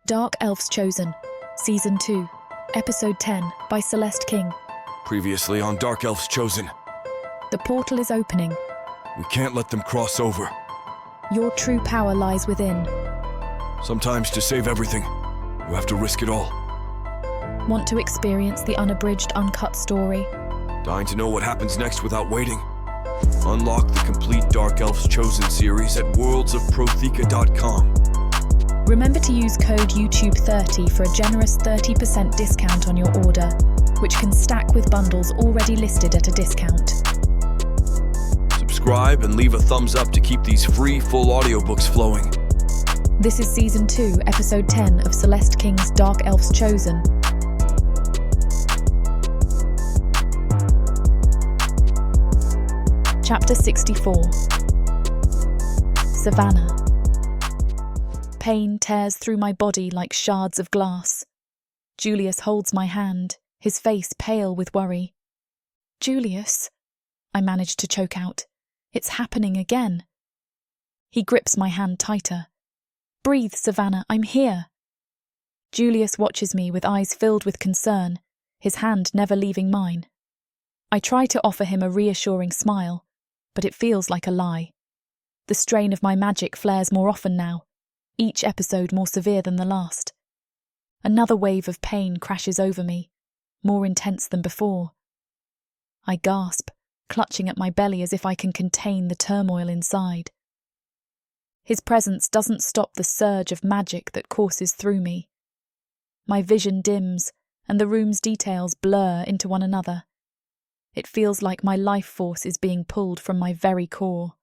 Dark Elves Chosen, Season 2, Episode 10 by Celeste King. Previously on Dark Elves Chosen. The portal is opening. We can't let them cross over. Your true power lies within. Sometimes to save everything, you have to risk it all. Want to experience the unabridged, uncut story? Dying to know what happens next without waiting? Unlock the complete Dark Elves Chosen series at worldsofprothika.com. Remember to use code YouTube30 for a generous 30% discount on your order, which can stack with bundles already listed at a discount. Subscribe and leave a thumbs up to keep these free full audiobooks flowing. This is Season 2, Episode 10 of Celeste King's Dark Elves Chosen. Chapter 64. Savannah. Pain tears through my body like shards of glass. Julius holds my hand, his face pale with worry. Julius, I manage to choke out. It's happening again. He grips my hand tighter. Breathe, Savannah, I'm here. Julius watches me with eyes filled with concern, his hand never leaving mine. I try to offer him a reassuring smile, but it feels like a lie. The strain of my magic flares more often now, each episode more severe than the last. Another wave of pain crashes over me, more intense than before. I gasp, clutching at my belly as if I can contain the turmoil inside. His presence doesn't stop the surge of magic that courses through me. My vision dims, and the room's details blur into one another. It feels like my life force is being pulled from my very core.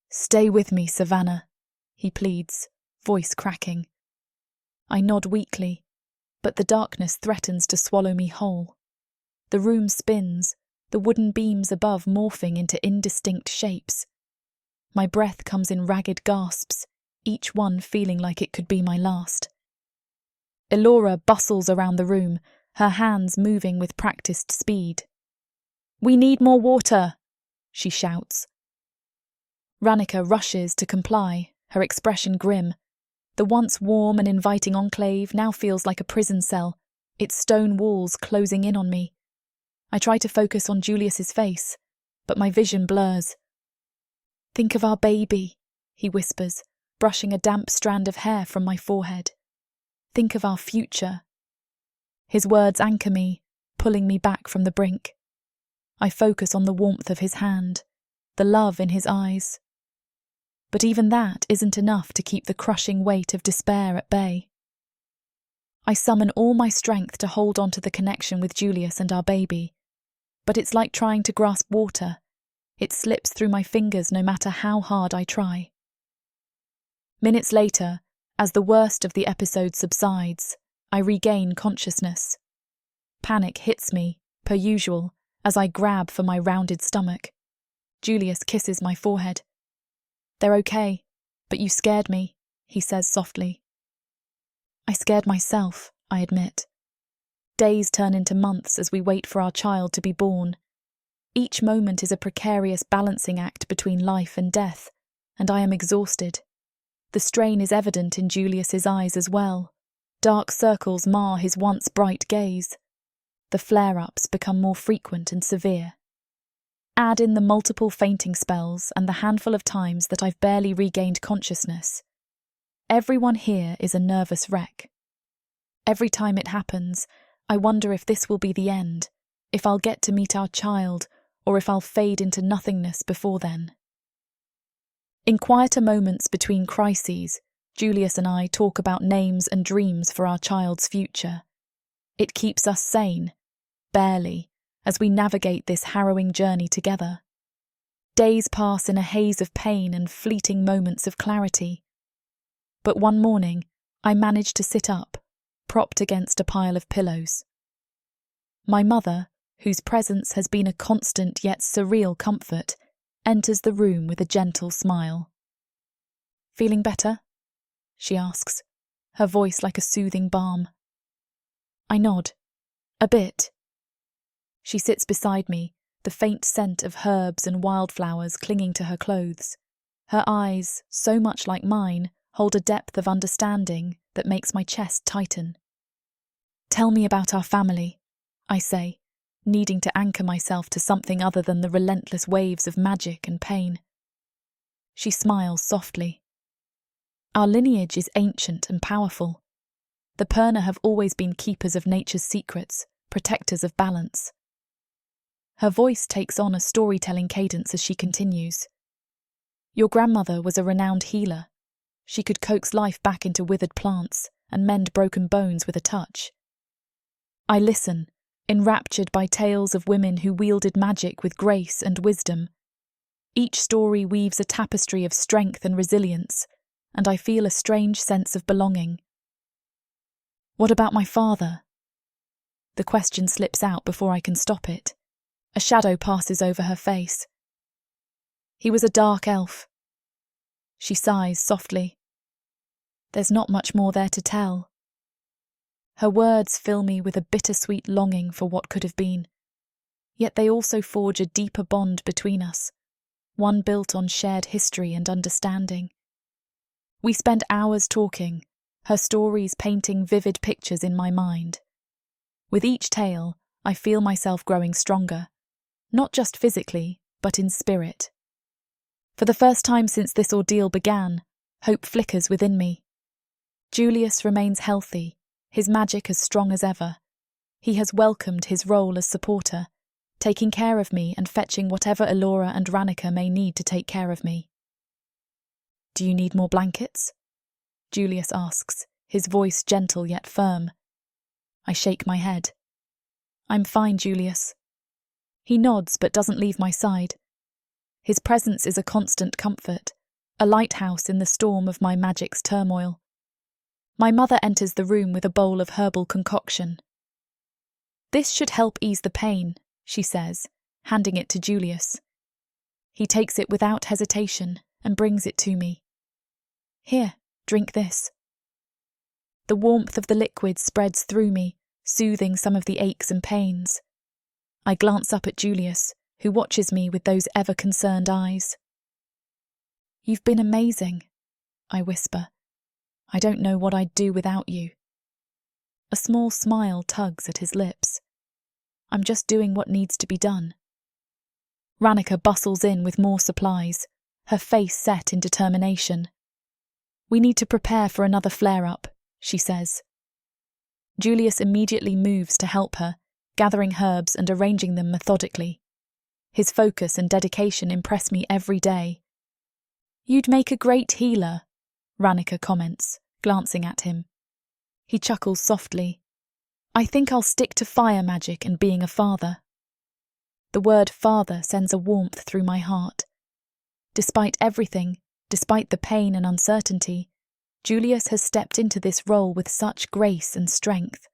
Stay with me, Savannah, he pleads, voice cracking. I nod weakly, but the darkness threatens to swallow me whole. The room spins, the wooden beams above morphing into indistinct shapes. My breath comes in ragged gasps, each one feeling like it could be my last. Elora bustles around the room, her hands moving with practiced speed. We need more water, she shouts. Ranica rushes to comply, her expression grim. The once warm and inviting enclave now feels like a prison cell, its stone walls closing in on me. I try to focus on Julius's face, but my vision blurs. Think of our baby, he whispers, brushing a damp strand of hair from my forehead. Think of our future. His words anchor me, pulling me back from the brink. I focus on the warmth of his hand, the love in his eyes. But even that isn't enough to keep the crushing weight of despair at bay. I summon all my strength to hold on to the connection with Julius and our baby, but it's like trying to grasp water. It slips through my fingers no matter how hard I try. Minutes later, as the worst of the episode subsides, I regain consciousness. Panic hits me, per usual, as I grab for my rounded stomach. Julius kisses my forehead. They're okay, but you scared me, he says softly. I scared myself, I admit. Days turn into months as we wait for our child to be born. Each moment is a precarious balancing act between life and death, and I am exhausted. The strain is evident in Julius's eyes as well. Dark circles mar his once bright gaze. The flare-ups become more frequent and severe. Add in the multiple fainting spells and the handful of times that I've barely regained consciousness. Everyone here is a nervous wreck. Every time it happens, I wonder if this will be the end, if I'll get to meet our child, or if I'll fade into nothingness before then. In quieter moments between crises, Julius and I talk about names and dreams for our child's future. It keeps us sane, barely, as we navigate this harrowing journey together. Days pass in a haze of pain and fleeting moments of clarity. But one morning, I manage to sit up, propped against a pile of pillows. My mother, whose presence has been a constant yet surreal comfort, enters the room with a gentle smile. Feeling better? She asks, her voice like a soothing balm. I nod. A bit. She sits beside me, the faint scent of herbs and wildflowers clinging to her clothes. Her eyes, so much like mine, hold a depth of understanding that makes my chest tighten. Tell me about our family, I say, needing to anchor myself to something other than the relentless waves of magic and pain. She smiles softly. Our lineage is ancient and powerful. The Purna have always been keepers of nature's secrets, protectors of balance. Her voice takes on a storytelling cadence as she continues. Your grandmother was a renowned healer. She could coax life back into withered plants and mend broken bones with a touch. I listen, enraptured by tales of women who wielded magic with grace and wisdom. Each story weaves a tapestry of strength and resilience, and I feel a strange sense of belonging. What about my father? The question slips out before I can stop it. A shadow passes over her face. He was a dark elf. She sighs softly. There's not much more there to tell. Her words fill me with a bittersweet longing for what could have been. Yet they also forge a deeper bond between us, one built on shared history and understanding. We spend hours talking, her stories painting vivid pictures in my mind. With each tale, I feel myself growing stronger, not just physically, but in spirit. For the first time since this ordeal began, hope flickers within me. Julius remains healthy, his magic as strong as ever. He has welcomed his role as supporter, taking care of me and fetching whatever Elora and Ranica may need to take care of me. Do you need more blankets? Julius asks, his voice gentle yet firm. I shake my head. I'm fine, Julius. He nods but doesn't leave my side. His presence is a constant comfort, a lighthouse in the storm of my magic's turmoil. My mother enters the room with a bowl of herbal concoction. This should help ease the pain, she says, handing it to Julius. He takes it without hesitation and brings it to me. Here, drink this. The warmth of the liquid spreads through me, soothing some of the aches and pains. I glance up at Julius, who watches me with those ever-concerned eyes. You've been amazing, I whisper. I don't know what I'd do without you. A small smile tugs at his lips. I'm just doing what needs to be done. Ranica bustles in with more supplies, her face set in determination. We need to prepare for another flare-up, she says. Julius immediately moves to help her, gathering herbs and arranging them methodically. His focus and dedication impress me every day. You'd make a great healer, Ranica comments, glancing at him. He chuckles softly. I think I'll stick to fire magic and being a father. The word father sends a warmth through my heart. Despite everything, despite the pain and uncertainty, Julius has stepped into this role with such grace and strength.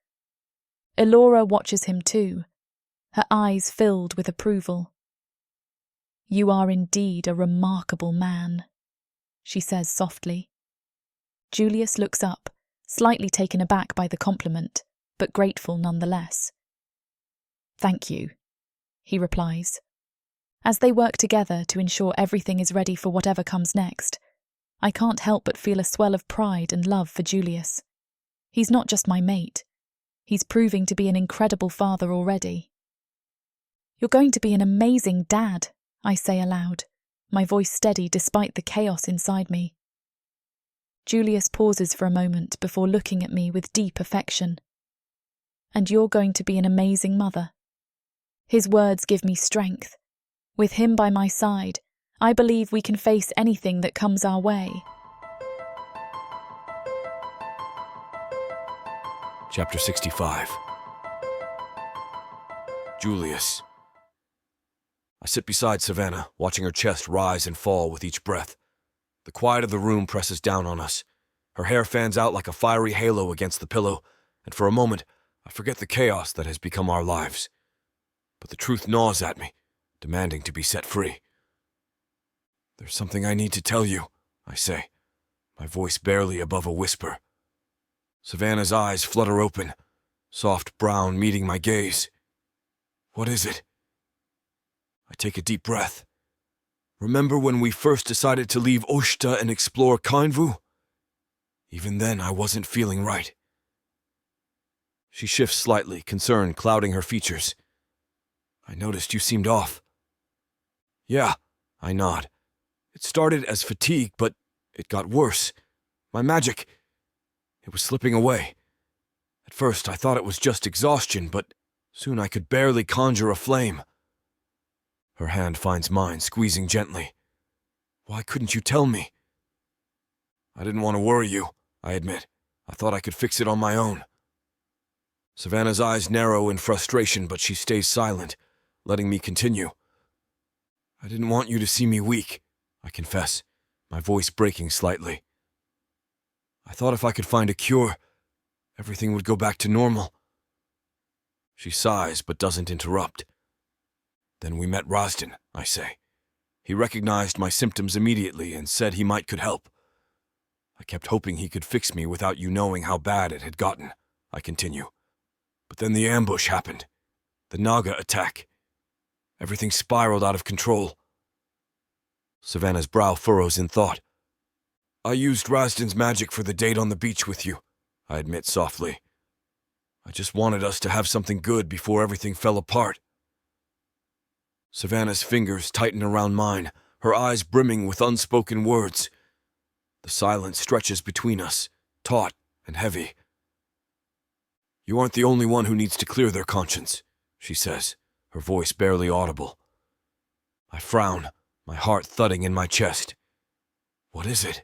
Elora watches him too, her eyes filled with approval. You are indeed a remarkable man, she says softly. Julius looks up, slightly taken aback by the compliment, but grateful nonetheless. Thank you, he replies. As they work together to ensure everything is ready for whatever comes next, I can't help but feel a swell of pride and love for Julius. He's not just my mate. He's proving to be an incredible father already. You're going to be an amazing dad, I say aloud, my voice steady despite the chaos inside me. Julius pauses for a moment before looking at me with deep affection. And you're going to be an amazing mother. His words give me strength. With him by my side, I believe we can face anything that comes our way. Chapter 65. Julius. I sit beside Savannah, watching her chest rise and fall with each breath. The quiet of the room presses down on us. Her hair fans out like a fiery halo against the pillow, and for a moment, I forget the chaos that has become our lives. But the truth gnaws at me, demanding to be set free. There's something I need to tell you, I say, my voice barely above a whisper. Savannah's eyes flutter open, soft brown meeting my gaze. What is it? I take a deep breath. Remember when we first decided to leave Oshta and explore Kainvu? Even then, I wasn't feeling right. She shifts slightly, concern clouding her features. I noticed you seemed off. Yeah, I nod. It started as fatigue, but it got worse. My magic, it was slipping away. At first, I thought it was just exhaustion, but soon I could barely conjure a flame. Her hand finds mine, squeezing gently. Why couldn't you tell me? I didn't want to worry you, I admit. I thought I could fix it on my own. Savannah's eyes narrow in frustration, but she stays silent, letting me continue. I didn't want you to see me weak, I confess, my voice breaking slightly. I thought if I could find a cure, everything would go back to normal. She sighs, but doesn't interrupt. Then we met Razdan, I say. He recognized my symptoms immediately and said he could help. I kept hoping he could fix me without you knowing how bad it had gotten, I continue. But then the ambush happened. The Naga attack. Everything spiraled out of control. Savannah's brow furrows in thought. I used Razdan's magic for the date on the beach with you, I admit softly. I just wanted us to have something good before everything fell apart. Savannah's fingers tighten around mine, her eyes brimming with unspoken words. The silence stretches between us, taut and heavy. You aren't the only one who needs to clear their conscience, she says, her voice barely audible. I frown, my heart thudding in my chest. What is it?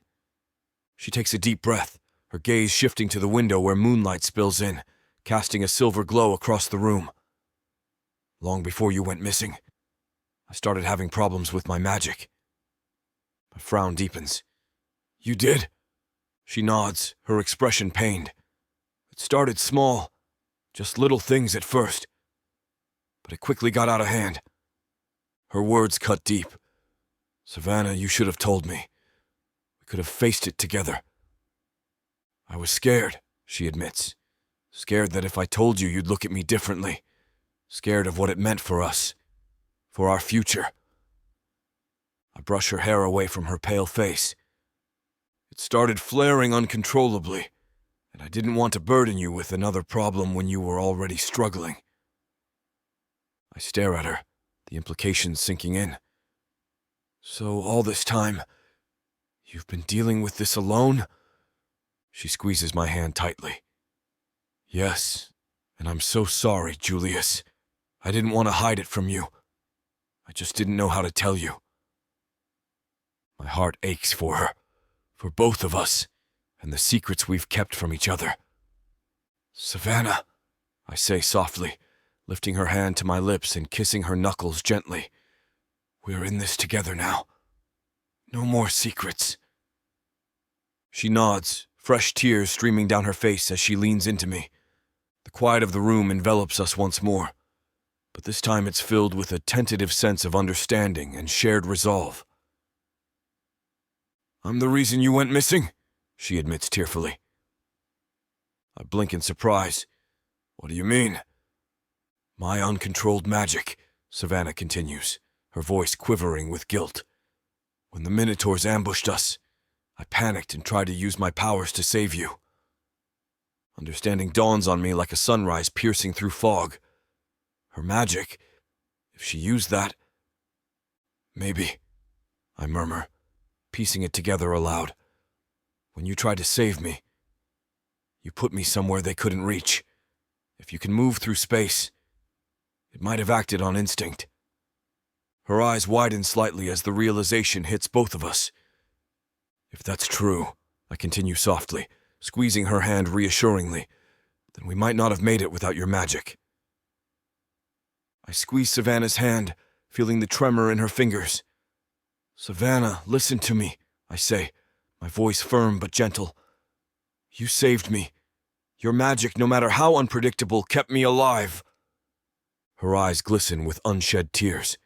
She takes a deep breath, her gaze shifting to the window where moonlight spills in, casting a silver glow across the room. Long before you went missing, I started having problems with my magic. My frown deepens. You did? She nods, her expression pained. It started small, just little things at first, but it quickly got out of hand. Her words cut deep. Savannah, you should have told me. We could have faced it together. I was scared, she admits. Scared that if I told you, you'd look at me differently. Scared of what it meant for us. For our future. I brush her hair away from her pale face. It started flaring uncontrollably, and I didn't want to burden you with another problem when you were already struggling. I stare at her, the implications sinking in. So all this time, you've been dealing with this alone? She squeezes my hand tightly. Yes, and I'm so sorry, Julius. I didn't want to hide it from you. I just didn't know how to tell you. My heart aches for her, for both of us, and the secrets we've kept from each other. Savannah, I say softly, lifting her hand to my lips and kissing her knuckles gently. We're in this together now. No more secrets. She nods, fresh tears streaming down her face as she leans into me. The quiet of the room envelops us once more, but this time it's filled with a tentative sense of understanding and shared resolve. I'm the reason you went missing, she admits tearfully. I blink in surprise. What do you mean? My uncontrolled magic, Savannah continues, her voice quivering with guilt. When the Minotaurs ambushed us, I panicked and tried to use my powers to save you. Understanding dawns on me like a sunrise piercing through fog. Her magic, if she used that... Maybe, I murmur, piecing it together aloud. When you tried to save me, you put me somewhere they couldn't reach. If you can move through space, it might have acted on instinct. Her eyes widen slightly as the realization hits both of us. If that's true, I continue softly, squeezing her hand reassuringly, then we might not have made it without your magic. I squeeze Savannah's hand, feeling the tremor in her fingers. Savannah, listen to me, I say, my voice firm but gentle. You saved me. Your magic, no matter how unpredictable, kept me alive. Her eyes glisten with unshed tears.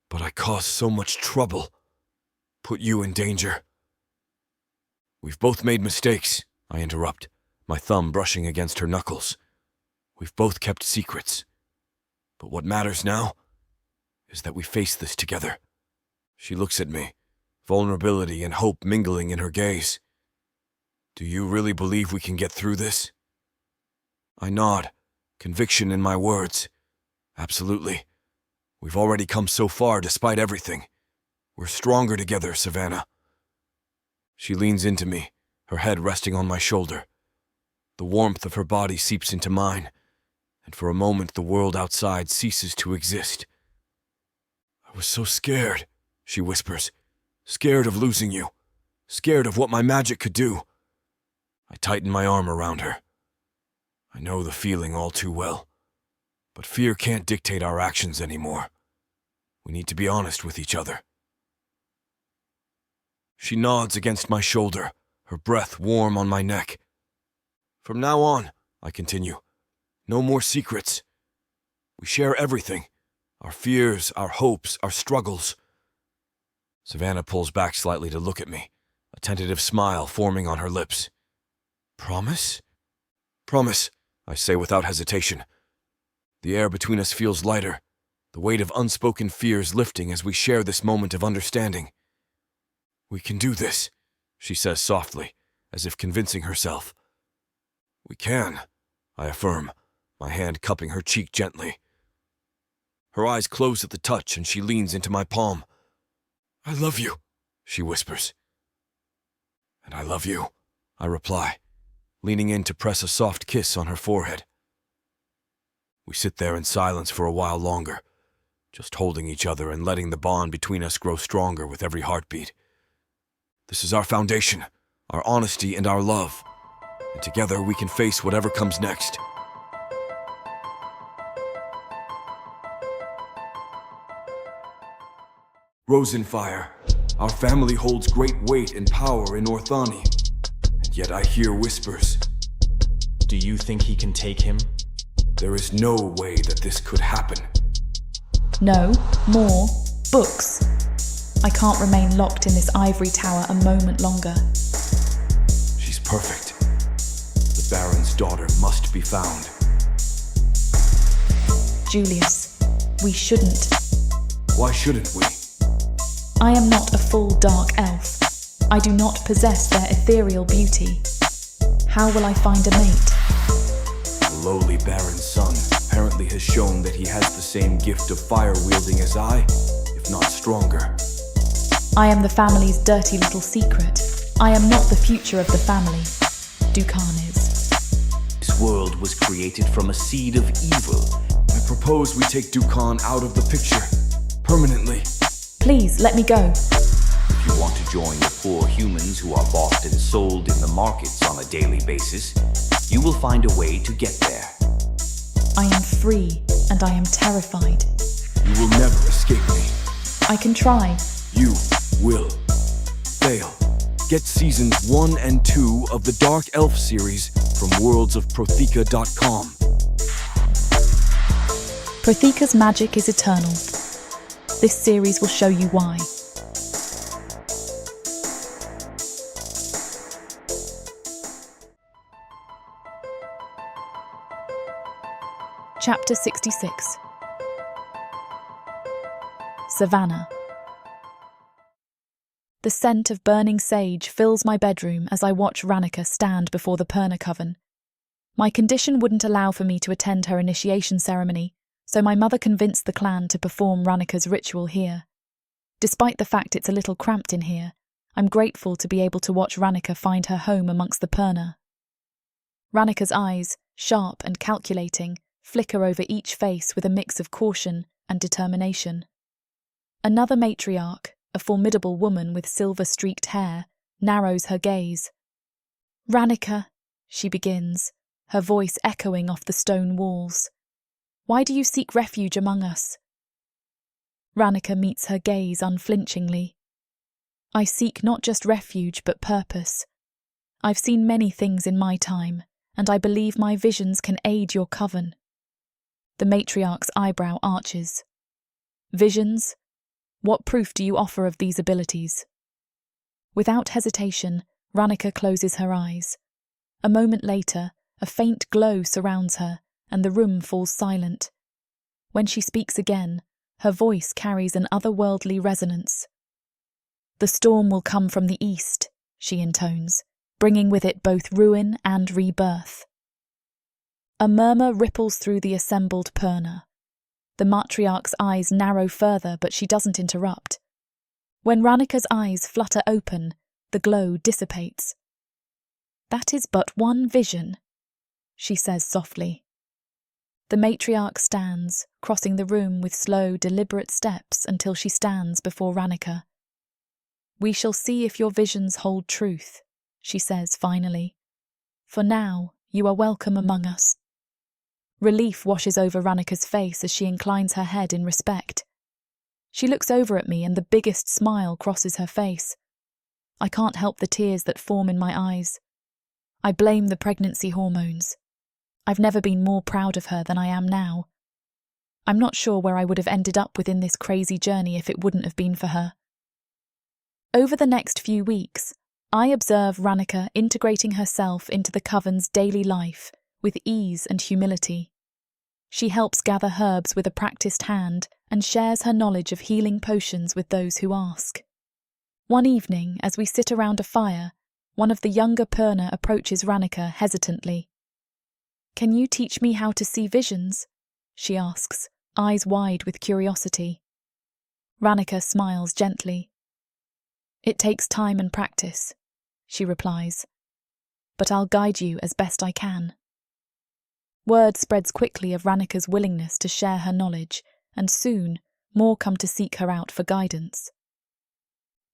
But I caused so much trouble. Put you in danger. We've both made mistakes, I interrupt, my thumb brushing against her knuckles. We've both kept secrets. But what matters now is that we face this together. She looks at me, vulnerability and hope mingling in her gaze. Do you really believe we can get through this? I nod, conviction in my words. Absolutely. We've already come so far despite everything. We're stronger together, Savannah. She leans into me, her head resting on my shoulder. The warmth of her body seeps into mine, and for a moment the world outside ceases to exist. I was so scared, she whispers. Scared of losing you. Scared of what my magic could do. I tighten my arm around her. I know the feeling all too well, but fear can't dictate our actions anymore. We need to be honest with each other. She nods against my shoulder, her breath warm on my neck. From now on, I continue, no more secrets. We share everything, our fears, our hopes, our struggles. Savannah pulls back slightly to look at me, a tentative smile forming on her lips. Promise? Promise, I say without hesitation. The air between us feels lighter, the weight of unspoken fears lifting as we share this moment of understanding. We can do this, she says softly, as if convincing herself. We can, I affirm, my hand cupping her cheek gently. Her eyes close at the touch and she leans into my palm. I love you, she whispers. And I love you, I reply, leaning in to press a soft kiss on her forehead. We sit there in silence for a while longer, just holding each other and letting the bond between us grow stronger with every heartbeat. This is our foundation, our honesty and our love, and together we can face whatever comes next. Rosenfire, our family holds great weight and power in Orthani, and yet I hear whispers. Do you think he can take him? There is no way that this could happen. No more books. I can't remain locked in this ivory tower a moment longer. She's perfect. The Baron's daughter must be found. Julius, we shouldn't. Why shouldn't we? I am not a full dark elf. I do not possess their ethereal beauty. How will I find a mate? The lowly Baron's son apparently has shown that he has the same gift of fire-wielding as I, if not stronger. I am the family's dirty little secret. I am not the future of the family. Dukan is. This world was created from a seed of evil. I propose we take Dukan out of the picture, permanently. Please, let me go. If you want to join the poor humans who are bought and sold in the markets on a daily basis, you will find a way to get there. I am free, and I am terrified. You will never escape me. I can try. You will fail. Get seasons 1 and 2 of the Dark Elf series from worldsofprothika.com. Prothika's magic is eternal. This series will show you why. Chapter 66. Savannah. The scent of burning sage fills my bedroom as I watch Ranica stand before the Perna Coven. My condition wouldn't allow for me to attend her initiation ceremony, so my mother convinced the clan to perform Ranica's ritual here. Despite the fact it's a little cramped in here, I'm grateful to be able to watch Ranica find her home amongst the Perna. Ranica's eyes, sharp and calculating, flicker over each face with a mix of caution and determination. Another matriarch, a formidable woman with silver-streaked hair, narrows her gaze. Ranica, she begins, her voice echoing off the stone walls. Why do you seek refuge among us? Ranica meets her gaze unflinchingly. I seek not just refuge but purpose. I've seen many things in my time, and I believe my visions can aid your coven. The matriarch's eyebrow arches. Visions? What proof do you offer of these abilities? Without hesitation, Ranica closes her eyes. A moment later, a faint glow surrounds her, and the room falls silent. When she speaks again, her voice carries an otherworldly resonance. The storm will come from the east, she intones, bringing with it both ruin and rebirth. A murmur ripples through the assembled Purna. The matriarch's eyes narrow further, but she doesn't interrupt. When Ranica's eyes flutter open, the glow dissipates. "That is but one vision," she says softly. The matriarch stands, crossing the room with slow, deliberate steps until she stands before Ranica. "We shall see if your visions hold truth," she says finally. "For now, you are welcome among us." Relief washes over Ranica's face as she inclines her head in respect. She looks over at me and the biggest smile crosses her face. I can't help the tears that form in my eyes. I blame the pregnancy hormones. I've never been more proud of her than I am now. I'm not sure where I would have ended up within this crazy journey if it wouldn't have been for her. Over the next few weeks, I observe Ranica integrating herself into the coven's daily life with ease and humility. She helps gather herbs with a practiced hand and shares her knowledge of healing potions with those who ask. One evening, as we sit around a fire, one of the younger Purna approaches Ranica hesitantly. "Can you teach me how to see visions?" she asks, eyes wide with curiosity. Ranica smiles gently. "It takes time and practice," she replies, "but I'll guide you as best I can." Word spreads quickly of Ranica's willingness to share her knowledge, and soon more come to seek her out for guidance.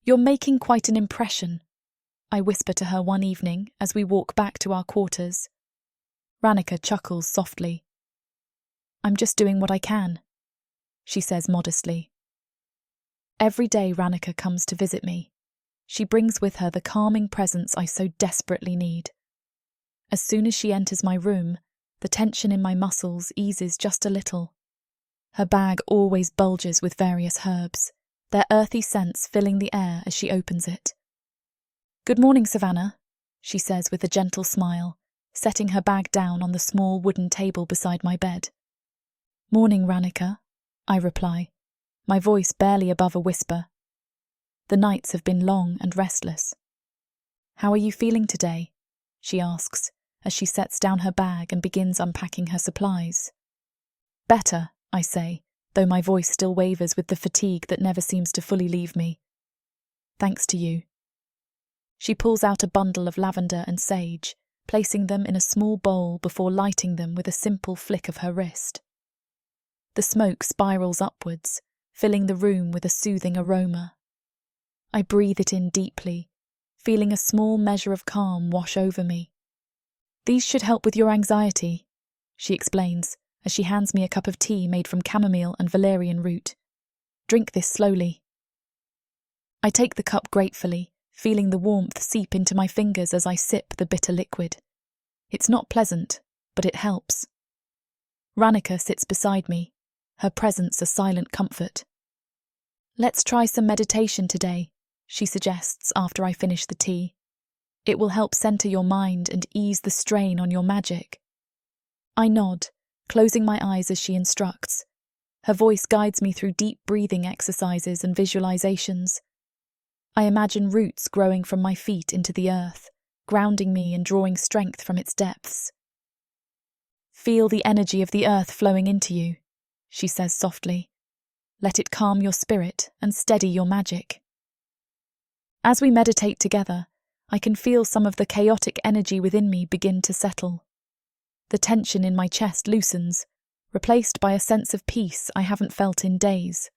"You're making quite an impression," I whisper to her one evening as we walk back to our quarters. Ranica chuckles softly. "I'm just doing what I can," she says modestly. Every day Ranica comes to visit me. She brings with her the calming presence I so desperately need. As soon as she enters my room, the tension in my muscles eases just a little. Her bag always bulges with various herbs, their earthy scents filling the air as she opens it. "Good morning, Savannah," she says with a gentle smile, setting her bag down on the small wooden table beside my bed. "Morning, Ranica," I reply, my voice barely above a whisper. The nights have been long and restless. "How are you feeling today?" she asks, as she sets down her bag and begins unpacking her supplies. "Better," I say, though my voice still wavers with the fatigue that never seems to fully leave me. "Thanks to you." She pulls out a bundle of lavender and sage, placing them in a small bowl before lighting them with a simple flick of her wrist. The smoke spirals upwards, filling the room with a soothing aroma. I breathe it in deeply, feeling a small measure of calm wash over me. "These should help with your anxiety," she explains, as she hands me a cup of tea made from chamomile and valerian root. "Drink this slowly." I take the cup gratefully, feeling the warmth seep into my fingers as I sip the bitter liquid. It's not pleasant, but it helps. Ranica sits beside me, her presence a silent comfort. "Let's try some meditation today," she suggests after I finish the tea. "It will help center your mind and ease the strain on your magic." I nod, closing my eyes as she instructs. Her voice guides me through deep breathing exercises and visualizations. I imagine roots growing from my feet into the earth, grounding me and drawing strength from its depths. "Feel the energy of the earth flowing into you," she says softly. "Let it calm your spirit and steady your magic." As we meditate together, I can feel some of the chaotic energy within me begin to settle. The tension in my chest loosens, replaced by a sense of peace I haven't felt in days.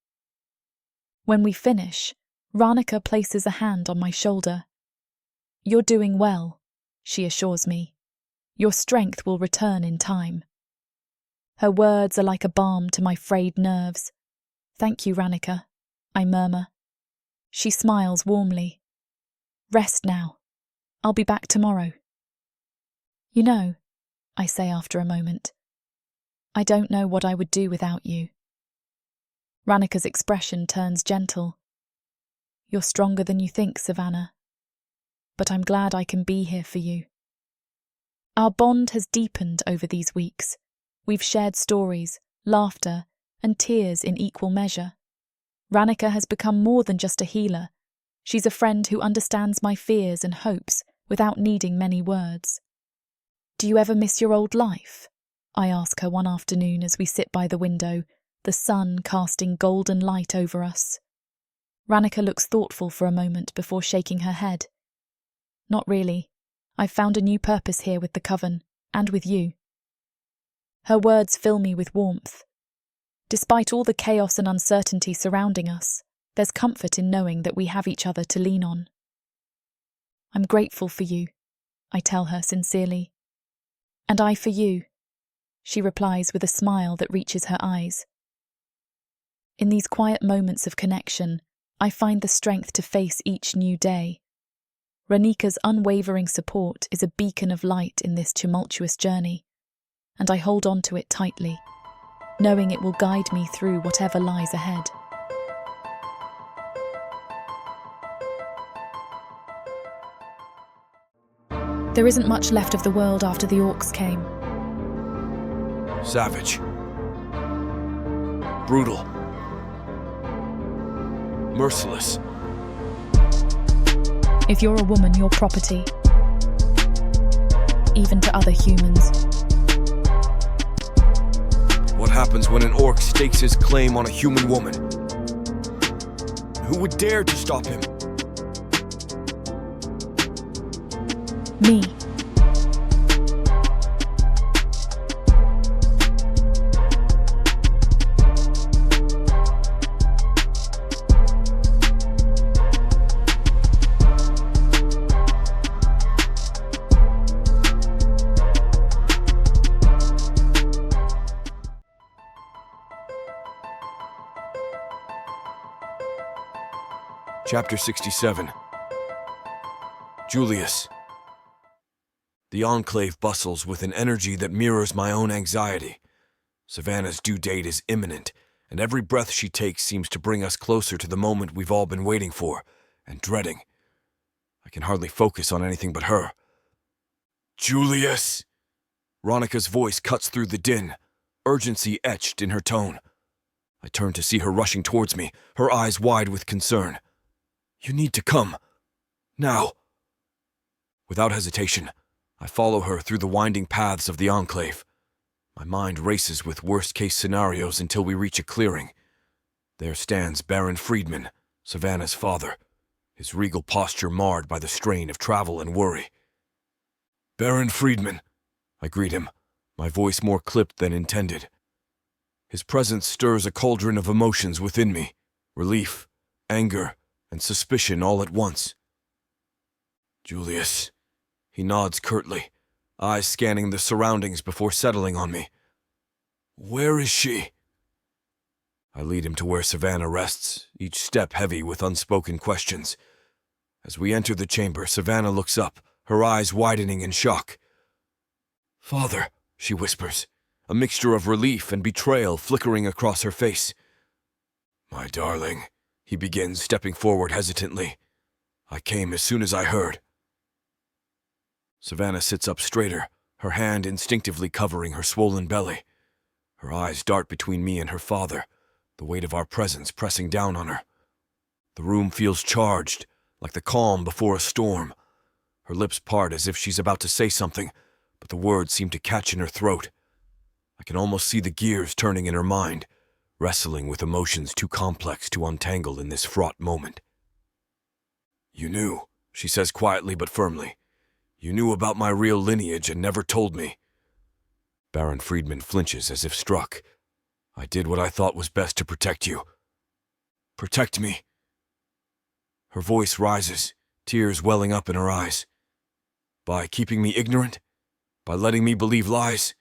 When we finish, Ranica places a hand on my shoulder. "You're doing well," she assures me. "Your strength will return in time." Her words are like a balm to my frayed nerves. "Thank you, Ranica," I murmur. She smiles warmly. "Rest now. I'll be back tomorrow." "You know," I say after a moment, "I don't know what I would do without you." Ranica's expression turns gentle. "You're stronger than you think, Savannah. But I'm glad I can be here for you." Our bond has deepened over these weeks. We've shared stories, laughter, and tears in equal measure. Ranica has become more than just a healer. She's a friend who understands my fears and hopes without needing many words. "Do you ever miss your old life?" I ask her one afternoon as we sit by the window, the sun casting golden light over us. Ranica looks thoughtful for a moment before shaking her head. "Not really. I've found a new purpose here with the coven, and with you." Her words fill me with warmth. Despite all the chaos and uncertainty surrounding us, there's comfort in knowing that we have each other to lean on. "I'm grateful for you," I tell her sincerely. "And I for you," she replies with a smile that reaches her eyes. In these quiet moments of connection, I find the strength to face each new day. Ranica's unwavering support is a beacon of light in this tumultuous journey, and I hold on to it tightly, knowing it will guide me through whatever lies ahead. There isn't much left of the world after the orcs came. Savage. Brutal. Merciless. If you're a woman, you're property, even to other humans. What happens when an orc stakes his claim on a human woman? Who would dare to stop him? Me. Chapter 67. Julius. The Enclave bustles with an energy that mirrors my own anxiety. Savannah's due date is imminent, and every breath she takes seems to bring us closer to the moment we've all been waiting for and dreading. I can hardly focus on anything but her. "Julius!" Ronica's voice cuts through the din, urgency etched in her tone. I turn to see her rushing towards me, her eyes wide with concern. "You need to come. Now." Without hesitation, I follow her through the winding paths of the Enclave. My mind races with worst-case scenarios until we reach a clearing. There stands Baron Friedman, Savannah's father, his regal posture marred by the strain of travel and worry. "Baron Friedman," I greet him, my voice more clipped than intended. His presence stirs a cauldron of emotions within me, relief, anger, and suspicion all at once. "Julius," he nods curtly, eyes scanning the surroundings before settling on me. "Where is she?" I lead him to where Savannah rests, each step heavy with unspoken questions. As we enter the chamber, Savannah looks up, her eyes widening in shock. "Father," she whispers, a mixture of relief and betrayal flickering across her face. "My darling," he begins, stepping forward hesitantly. "I came as soon as I heard." Savannah sits up straighter, her hand instinctively covering her swollen belly. Her eyes dart between me and her father, the weight of our presence pressing down on her. The room feels charged, like the calm before a storm. Her lips part as if she's about to say something, but the words seem to catch in her throat. I can almost see the gears turning in her mind, wrestling with emotions too complex to untangle in this fraught moment. "You knew," she says quietly but firmly. "You knew about my real lineage and never told me." Baron Friedman flinches as if struck. "I did what I thought was best to protect you." "Protect me?" Her voice rises, tears welling up in her eyes. "By keeping me ignorant? By letting me believe lies?"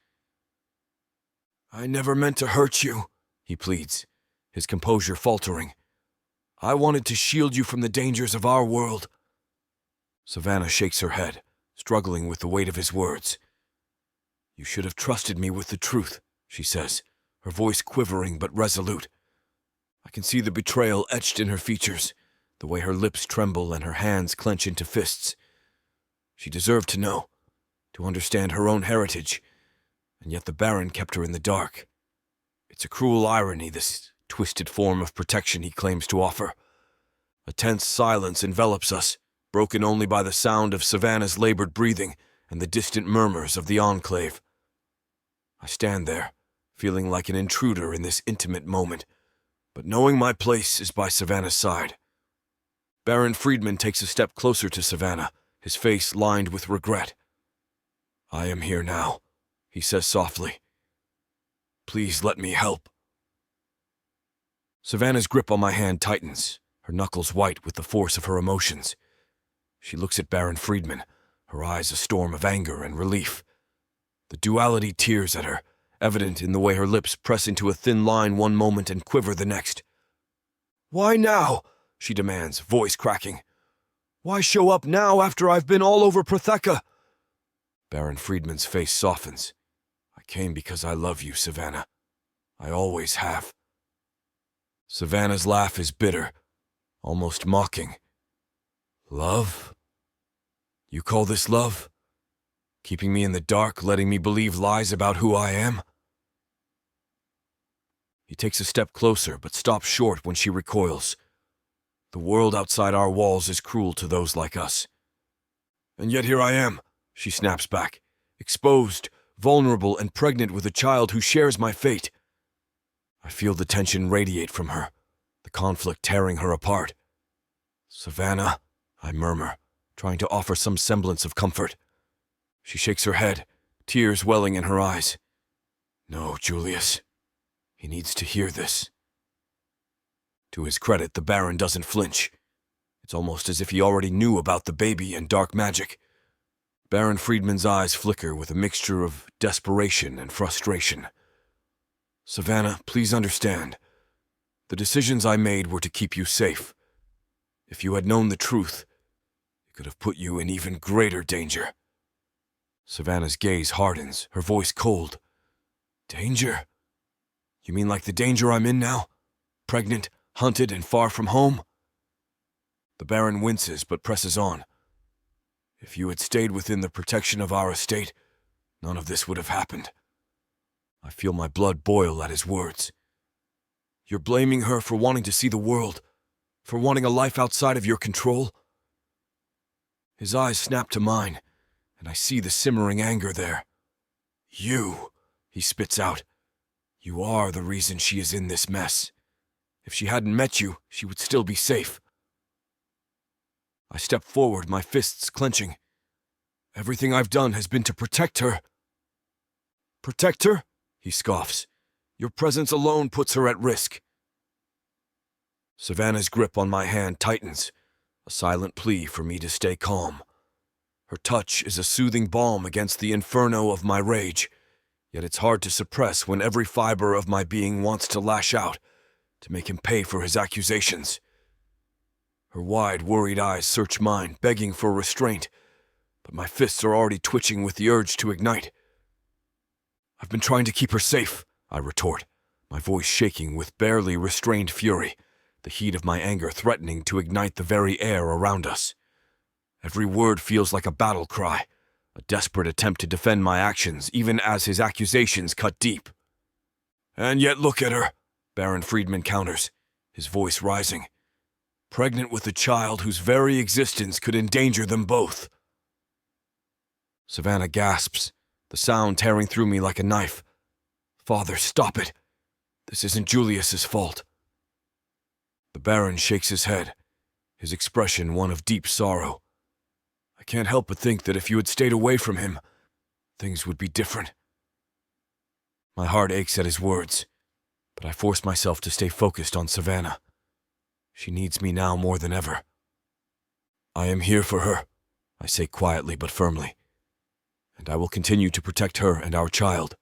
"I never meant to hurt you," he pleads, his composure faltering. "I wanted to shield you from the dangers of our world." Savannah shakes her head, struggling with the weight of his words. "You should have trusted me with the truth," she says, her voice quivering but resolute. I can see the betrayal etched in her features, the way her lips tremble and her hands clench into fists. She deserved to know, to understand her own heritage, and yet the Baron kept her in the dark. It's a cruel irony, this twisted form of protection he claims to offer. A tense silence envelops us, broken only by the sound of Savannah's labored breathing and the distant murmurs of the enclave. I stand there, feeling like an intruder in this intimate moment, but knowing my place is by Savannah's side. Baron Friedman takes a step closer to Savannah, his face lined with regret. "I am here now," he says softly. "Please let me help." Savannah's grip on my hand tightens, her knuckles white with the force of her emotions. She looks at Baron Friedman, her eyes a storm of anger and relief. The duality tears at her, evident in the way her lips press into a thin line one moment and quiver the next. "Why now?" she demands, voice cracking. "Why show up now after I've been all over Protheka?" Baron Friedman's face softens. "I came because I love you, Savannah. I always have." Savannah's laugh is bitter, almost mocking. "Love? You call this love? Keeping me in the dark, letting me believe lies about who I am?" He takes a step closer, but stops short when she recoils. The world outside our walls is cruel to those like us. "And yet here I am," she snaps back, exposed, vulnerable, and pregnant with a child who shares my fate. I feel the tension radiate from her, the conflict tearing her apart. "Savannah," I murmur, trying to offer some semblance of comfort. She shakes her head, tears welling in her eyes. "No, Julius. He needs to hear this." To his credit, the Baron doesn't flinch. It's almost as if he already knew about the baby and dark magic. Baron Friedman's eyes flicker with a mixture of desperation and frustration. "Savannah, please understand. The decisions I made were to keep you safe. If you had known the truth, it could have put you in even greater danger." Savannah's gaze hardens, her voice cold. "Danger? You mean like the danger I'm in now? Pregnant, hunted, and far from home?" The Baron winces but presses on. "If you had stayed within the protection of our estate, none of this would have happened." I feel my blood boil at his words. "You're blaming her for wanting to see the world, for wanting a life outside of your control?" His eyes snap to mine, and I see the simmering anger there. "You," he spits out. "You are the reason she is in this mess. If she hadn't met you, she would still be safe." I step forward, my fists clenching. "Everything I've done has been to protect her." "Protect her?" he scoffs. "Your presence alone puts her at risk." Savannah's grip on my hand tightens, a silent plea for me to stay calm. Her touch is a soothing balm against the inferno of my rage, yet it's hard to suppress when every fiber of my being wants to lash out, to make him pay for his accusations. Her wide, worried eyes search mine, begging for restraint, but my fists are already twitching with the urge to ignite. "I've been trying to keep her safe," I retort, my voice shaking with barely restrained fury, the heat of my anger threatening to ignite the very air around us. Every word feels like a battle cry, a desperate attempt to defend my actions even as his accusations cut deep. "And yet look at her," Baron Friedman counters, his voice rising. "Pregnant with a child whose very existence could endanger them both." Savannah gasps, the sound tearing through me like a knife. "Father, stop it. This isn't Julius's fault." The Baron shakes his head, his expression one of deep sorrow. "I can't help but think that if you had stayed away from him, things would be different." My heart aches at his words, but I force myself to stay focused on Savannah. She needs me now more than ever. "I am here for her," I say quietly but firmly, "and I will continue to protect her and our child."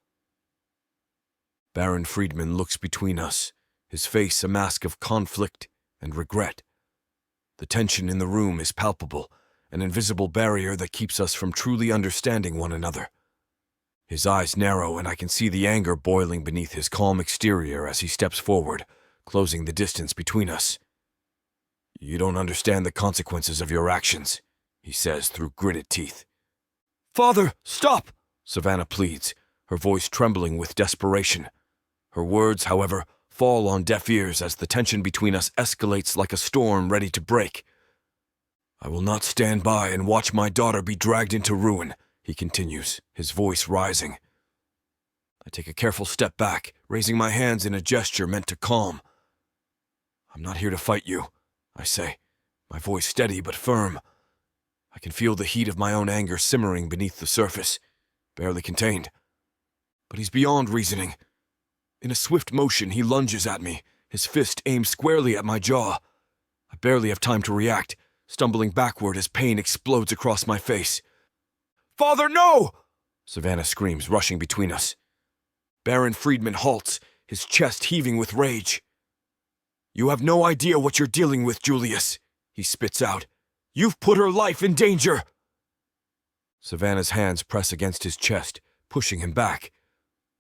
Baron Friedman looks between us, his face a mask of conflict and regret. The tension in the room is palpable, an invisible barrier that keeps us from truly understanding one another. His eyes narrow, and I can see the anger boiling beneath his calm exterior as he steps forward, closing the distance between us. "You don't understand the consequences of your actions," he says through gritted teeth. "Father, stop!" Savannah pleads, her voice trembling with desperation. Her words, however, fall on deaf ears as the tension between us escalates like a storm ready to break. I will not stand by and watch my daughter be dragged into ruin, he continues, his voice rising. I take a careful step back, raising my hands in a gesture meant to calm. I'm not here to fight you, I say, my voice steady but firm. I can feel the heat of my own anger simmering beneath the surface, barely contained. But he's beyond reasoning. In a swift motion, he lunges at me, his fist aimed squarely at my jaw. I barely have time to react, stumbling backward as pain explodes across my face. Father, no! Savannah screams, rushing between us. Baron Friedman halts, his chest heaving with rage. You have no idea what you're dealing with, Julius, he spits out. You've put her life in danger! Savannah's hands press against his chest, pushing him back.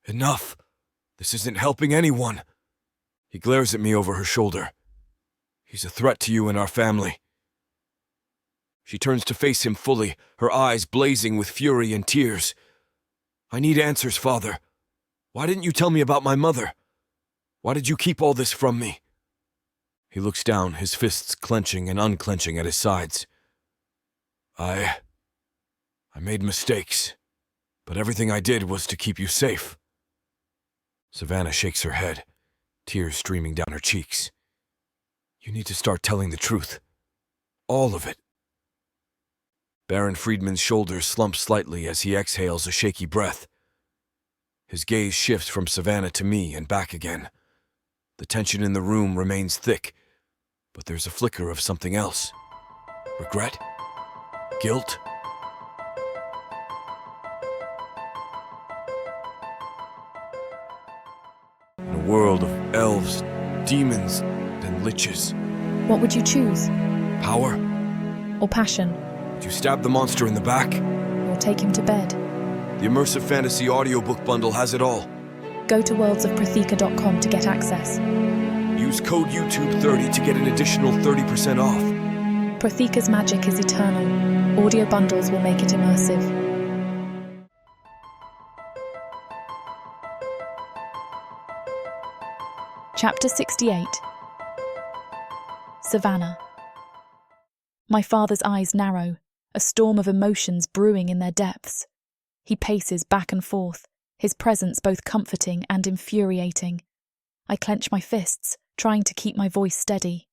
Enough! This isn't helping anyone. He glares at me over her shoulder. He's a threat to you and our family. She turns to face him fully, her eyes blazing with fury and tears. I need answers, Father. Why didn't you tell me about my mother? Why did you keep all this from me? He looks down, his fists clenching and unclenching at his sides. I made mistakes, but everything I did was to keep you safe. Savannah shakes her head, tears streaming down her cheeks. You need to start telling the truth. All of it. Baron Friedman's shoulders slump slightly as he exhales a shaky breath. His gaze shifts from Savannah to me and back again. The tension in the room remains thick, but there's a flicker of something else. Regret? Guilt? In a world of elves, demons, and liches. What would you choose? Power? Or passion? Would you stab the monster in the back? Or take him to bed? The immersive fantasy audiobook bundle has it all. Go to worldsofprathika.com to get access. Use code YouTube30 to get an additional 30% off. Prathika's magic is eternal. Audio bundles will make it immersive. Chapter 68. Savannah. My father's eyes narrow, a storm of emotions brewing in their depths. He paces back and forth, his presence both comforting and infuriating. I clench my fists, trying to keep my voice steady.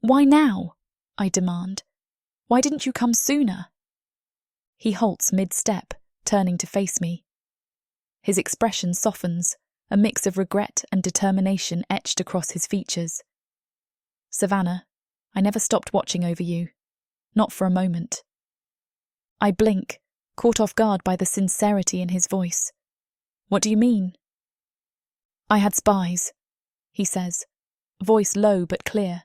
Why now? I demand. Why didn't you come sooner? He halts mid-step, turning to face me. His expression softens, a mix of regret and determination etched across his features. Savannah, I never stopped watching over you. Not for a moment. I blink, caught off guard by the sincerity in his voice. What do you mean? I had spies, he says, voice low but clear.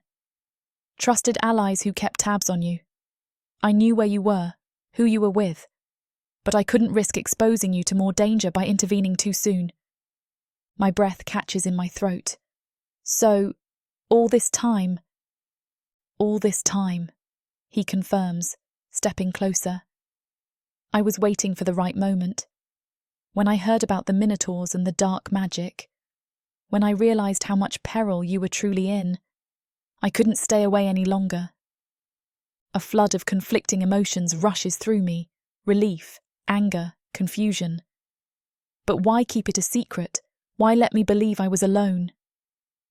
Trusted allies who kept tabs on you. I knew where you were, who you were with, but I couldn't risk exposing you to more danger by intervening too soon. My breath catches in my throat. So, all this time, he confirms, stepping closer. I was waiting for the right moment. When I heard about the minotaurs and the dark magic, when I realized how much peril you were truly in, I couldn't stay away any longer. A flood of conflicting emotions rushes through me, relief, anger, confusion. But why keep it a secret? Why let me believe I was alone?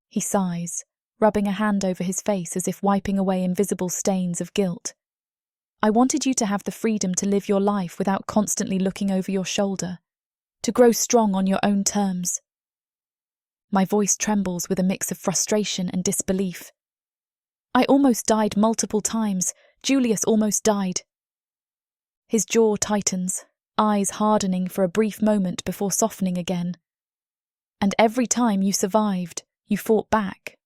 He sighs, rubbing a hand over his face as if wiping away invisible stains of guilt. I wanted you to have the freedom to live your life without constantly looking over your shoulder, to grow strong on your own terms. My voice trembles with a mix of frustration and disbelief. I almost died multiple times. Julius almost died. His jaw tightens, eyes hardening for a brief moment before softening again. And every time you survived, you fought back.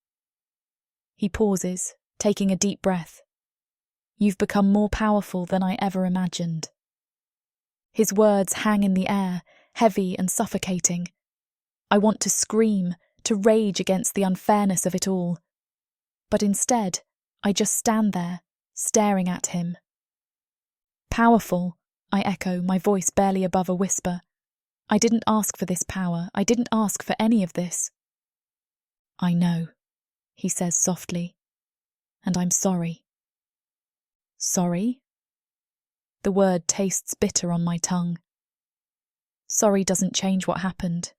He pauses, taking a deep breath. You've become more powerful than I ever imagined. His words hang in the air, heavy and suffocating. I want to scream, to rage against the unfairness of it all. But instead, I just stand there, staring at him. Powerful, I echo, my voice barely above a whisper. I didn't ask for this power. I didn't ask for any of this. I know, he says softly, and I'm sorry. Sorry? The word tastes bitter on my tongue. Sorry doesn't change what happened.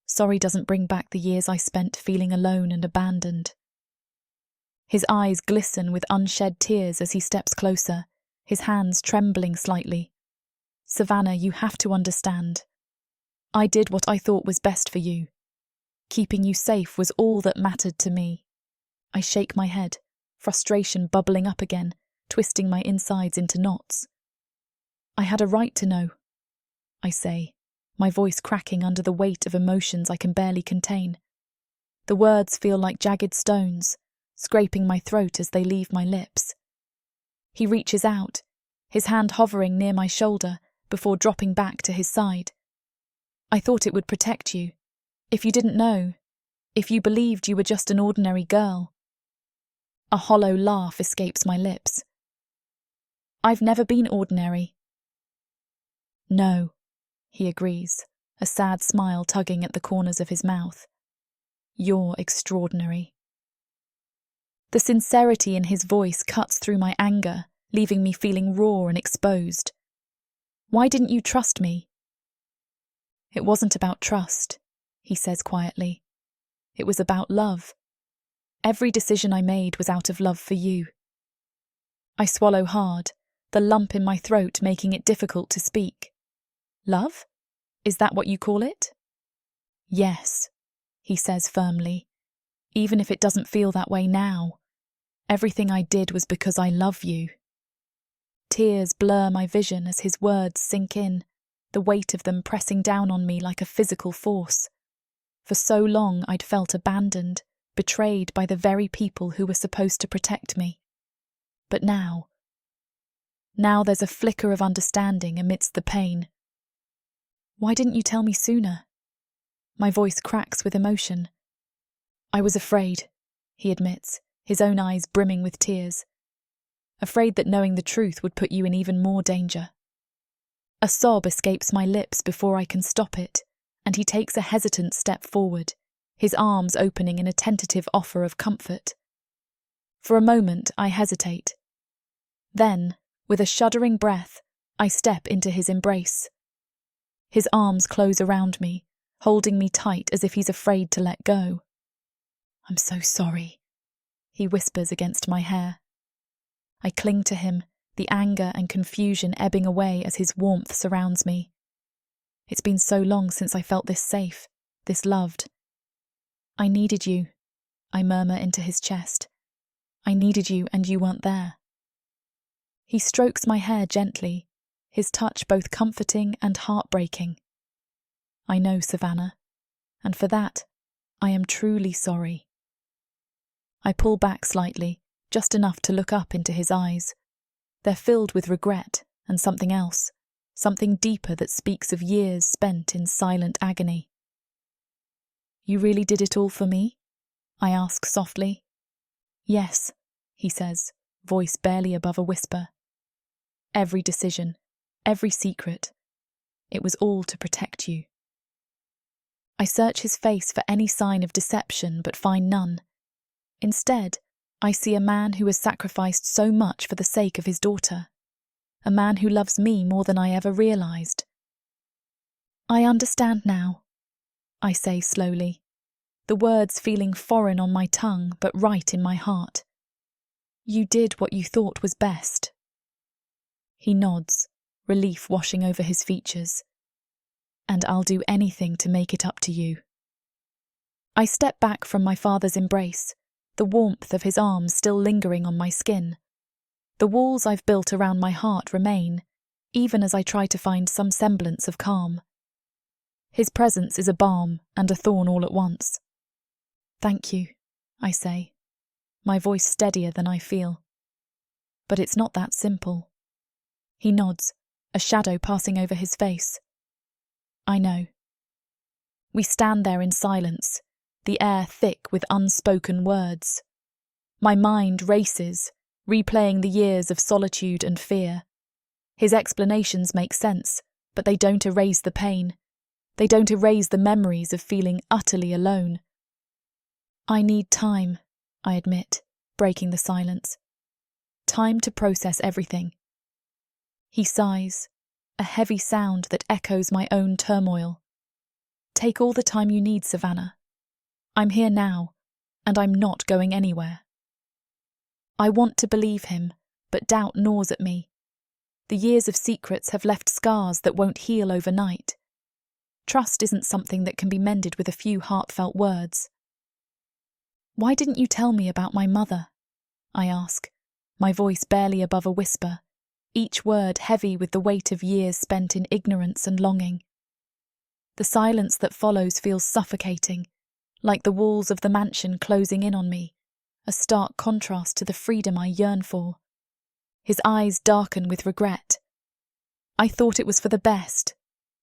Sorry doesn't bring back the years I spent feeling alone and abandoned. His eyes glisten with unshed tears as he steps closer, his hands trembling slightly. Savannah, you have to understand. I did what I thought was best for you. Keeping you safe was all that mattered to me. I shake my head, frustration bubbling up again, twisting my insides into knots. I had a right to know, I say, my voice cracking under the weight of emotions I can barely contain. The words feel like jagged stones, scraping my throat as they leave my lips. He reaches out, his hand hovering near my shoulder before dropping back to his side. I thought it would protect you. If you didn't know, if you believed you were just an ordinary girl. A hollow laugh escapes my lips. I've never been ordinary. No, he agrees, a sad smile tugging at the corners of his mouth. You're extraordinary. The sincerity in his voice cuts through my anger, leaving me feeling raw and exposed. Why didn't you trust me? It wasn't about trust, he says quietly. It was about love. Every decision I made was out of love for you. I swallow hard, the lump in my throat making it difficult to speak. Love? Is that what you call it? Yes, he says firmly, even if it doesn't feel that way now. Everything I did was because I love you. Tears blur my vision as his words sink in, the weight of them pressing down on me like a physical force. For so long I'd felt abandoned, betrayed by the very people who were supposed to protect me. But now there's a flicker of understanding amidst the pain. Why didn't you tell me sooner? My voice cracks with emotion. I was afraid, he admits, his own eyes brimming with tears. Afraid that knowing the truth would put you in even more danger. A sob escapes my lips before I can stop it, and he takes a hesitant step forward, his arms opening in a tentative offer of comfort. For a moment, I hesitate. Then, with a shuddering breath, I step into his embrace. His arms close around me, holding me tight as if he's afraid to let go. I'm so sorry, he whispers against my hair. I cling to him, the anger and confusion ebbing away as his warmth surrounds me. It's been so long since I felt this safe, this loved. I needed you, I murmur into his chest. I needed you and you weren't there. He strokes my hair gently, his touch both comforting and heartbreaking. I know, Savannah, and for that, I am truly sorry. I pull back slightly, just enough to look up into his eyes. They're filled with regret and something else, something deeper that speaks of years spent in silent agony. You really did it all for me? I ask softly. Yes, he says, voice barely above a whisper. Every decision, every secret. It was all to protect you. I search his face for any sign of deception but find none. Instead, I see a man who has sacrificed so much for the sake of his daughter. A man who loves me more than I ever realized. I understand now, I say slowly, the words feeling foreign on my tongue but right in my heart. You did what you thought was best. He nods, relief washing over his features. And I'll do anything to make it up to you. I step back from my father's embrace, the warmth of his arms still lingering on my skin. The walls I've built around my heart remain, even as I try to find some semblance of calm. His presence is a balm and a thorn all at once. Thank you, I say, my voice steadier than I feel. But it's not that simple. He nods, a shadow passing over his face. I know. We stand there in silence, the air thick with unspoken words. My mind races, replaying the years of solitude and fear. His explanations make sense, but they don't erase the pain. They don't erase the memories of feeling utterly alone. I need time, I admit, breaking the silence. time to process everything. He sighs, a heavy sound that echoes my own turmoil. Take all the time you need, Savannah. I'm here now, and I'm not going anywhere. I want to believe him, but doubt gnaws at me. The years of secrets have left scars that won't heal overnight. Trust isn't something that can be mended with a few heartfelt words. Why didn't you tell me about my mother? I ask, my voice barely above a whisper, each word heavy with the weight of years spent in ignorance and longing. The silence that follows feels suffocating, like the walls of the mansion closing in on me, a stark contrast to the freedom I yearn for. His eyes darken with regret. I thought it was for the best,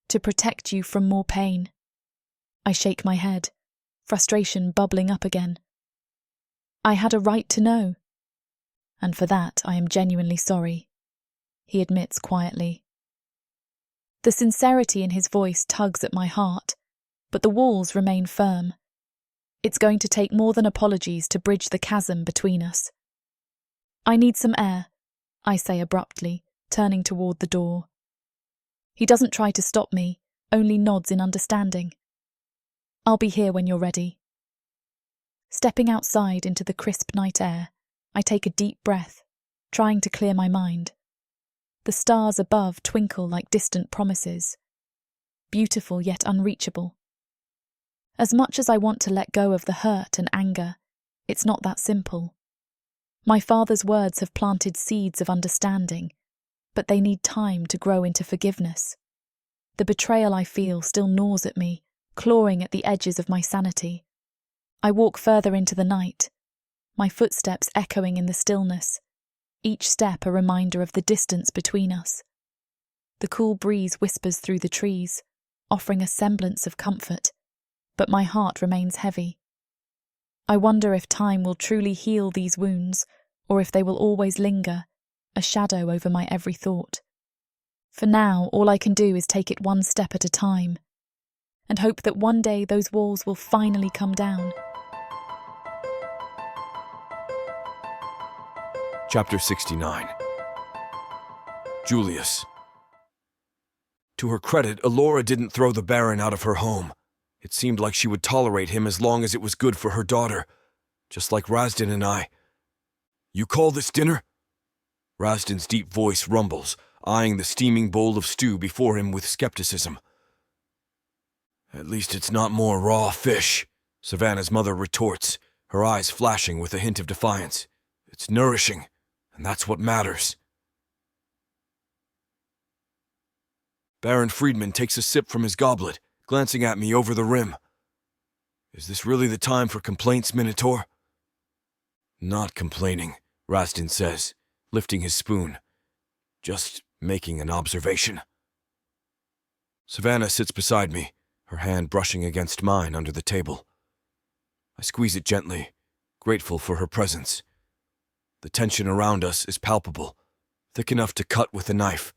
to protect you from more pain. I shake my head, frustration bubbling up again. I had a right to know, and for that I am genuinely sorry, he admits quietly. The sincerity in his voice tugs at my heart, but the walls remain firm. It's going to take more than apologies to bridge the chasm between us. I need some air, I say abruptly, turning toward the door. He doesn't try to stop me, only nods in understanding. I'll be here when you're ready. Stepping outside into the crisp night air, I take a deep breath, trying to clear my mind. The stars above twinkle like distant promises, beautiful yet unreachable. As much as I want to let go of the hurt and anger, it's not that simple. My father's words have planted seeds of understanding, but they need time to grow into forgiveness. The betrayal I feel still gnaws at me, clawing at the edges of my sanity. I walk further into the night, my footsteps echoing in the stillness, each step a reminder of the distance between us. The cool breeze whispers through the trees, offering a semblance of comfort, but my heart remains heavy. I wonder if time will truly heal these wounds, or if they will always linger, a shadow over my every thought. For now, all I can do is take it one step at a time, and hope that one day those walls will finally come down. Chapter 69. Julius. To her credit, Alora didn't throw the Baron out of her home. It seemed like she would tolerate him as long as it was good for her daughter, just like Razdan and I. You call this dinner? Razdan's deep voice rumbles, eyeing the steaming bowl of stew before him with skepticism. At least it's not more raw fish, Savannah's mother retorts, her eyes flashing with a hint of defiance. It's nourishing, and that's what matters. Baron Friedman takes a sip from his goblet, glancing at me over the rim. Is this really the time for complaints, Minotaur? Not complaining, Razdan says, lifting his spoon. Just making an observation. Savannah sits beside me, her hand brushing against mine under the table. I squeeze it gently, grateful for her presence. The tension around us is palpable, thick enough to cut with a knife.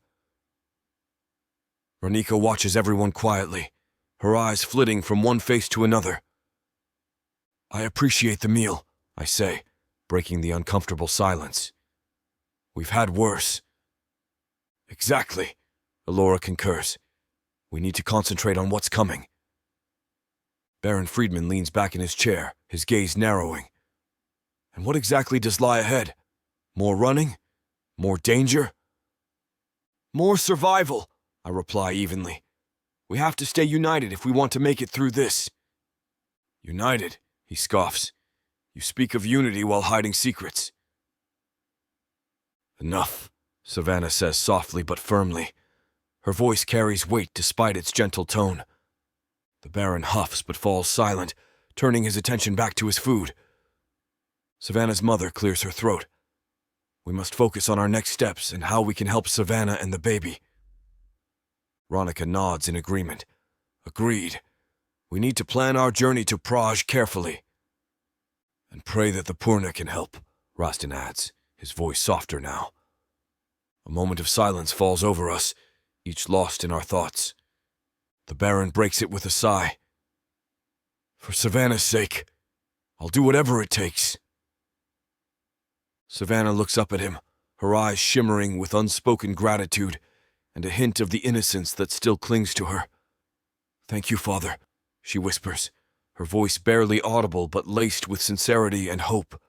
Ranica watches everyone quietly, her eyes flitting from one face to another. I appreciate the meal, I say, breaking the uncomfortable silence. We've had worse. Exactly, Alora concurs. We need to concentrate on what's coming. Baron Friedman leans back in his chair, his gaze narrowing. And what exactly does lie ahead? More running? More danger? More survival, I reply evenly. We have to stay united if we want to make it through this. United, he scoffs. You speak of unity while hiding secrets. Enough, Savannah says softly but firmly. Her voice carries weight despite its gentle tone. The Baron huffs but falls silent, turning his attention back to his food. Savannah's mother clears her throat. We must focus on our next steps and how we can help Savannah and the baby. Ranica nods in agreement. Agreed. We need to plan our journey to Praj carefully. And pray that the Purna can help, Razdan adds, his voice softer now. A moment of silence falls over us, each lost in our thoughts. The Baron breaks it with a sigh. For Savannah's sake, I'll do whatever it takes. Savannah looks up at him, her eyes shimmering with unspoken gratitude and a hint of the innocence that still clings to her. "Thank you, Father," she whispers, her voice barely audible but laced with sincerity and hope.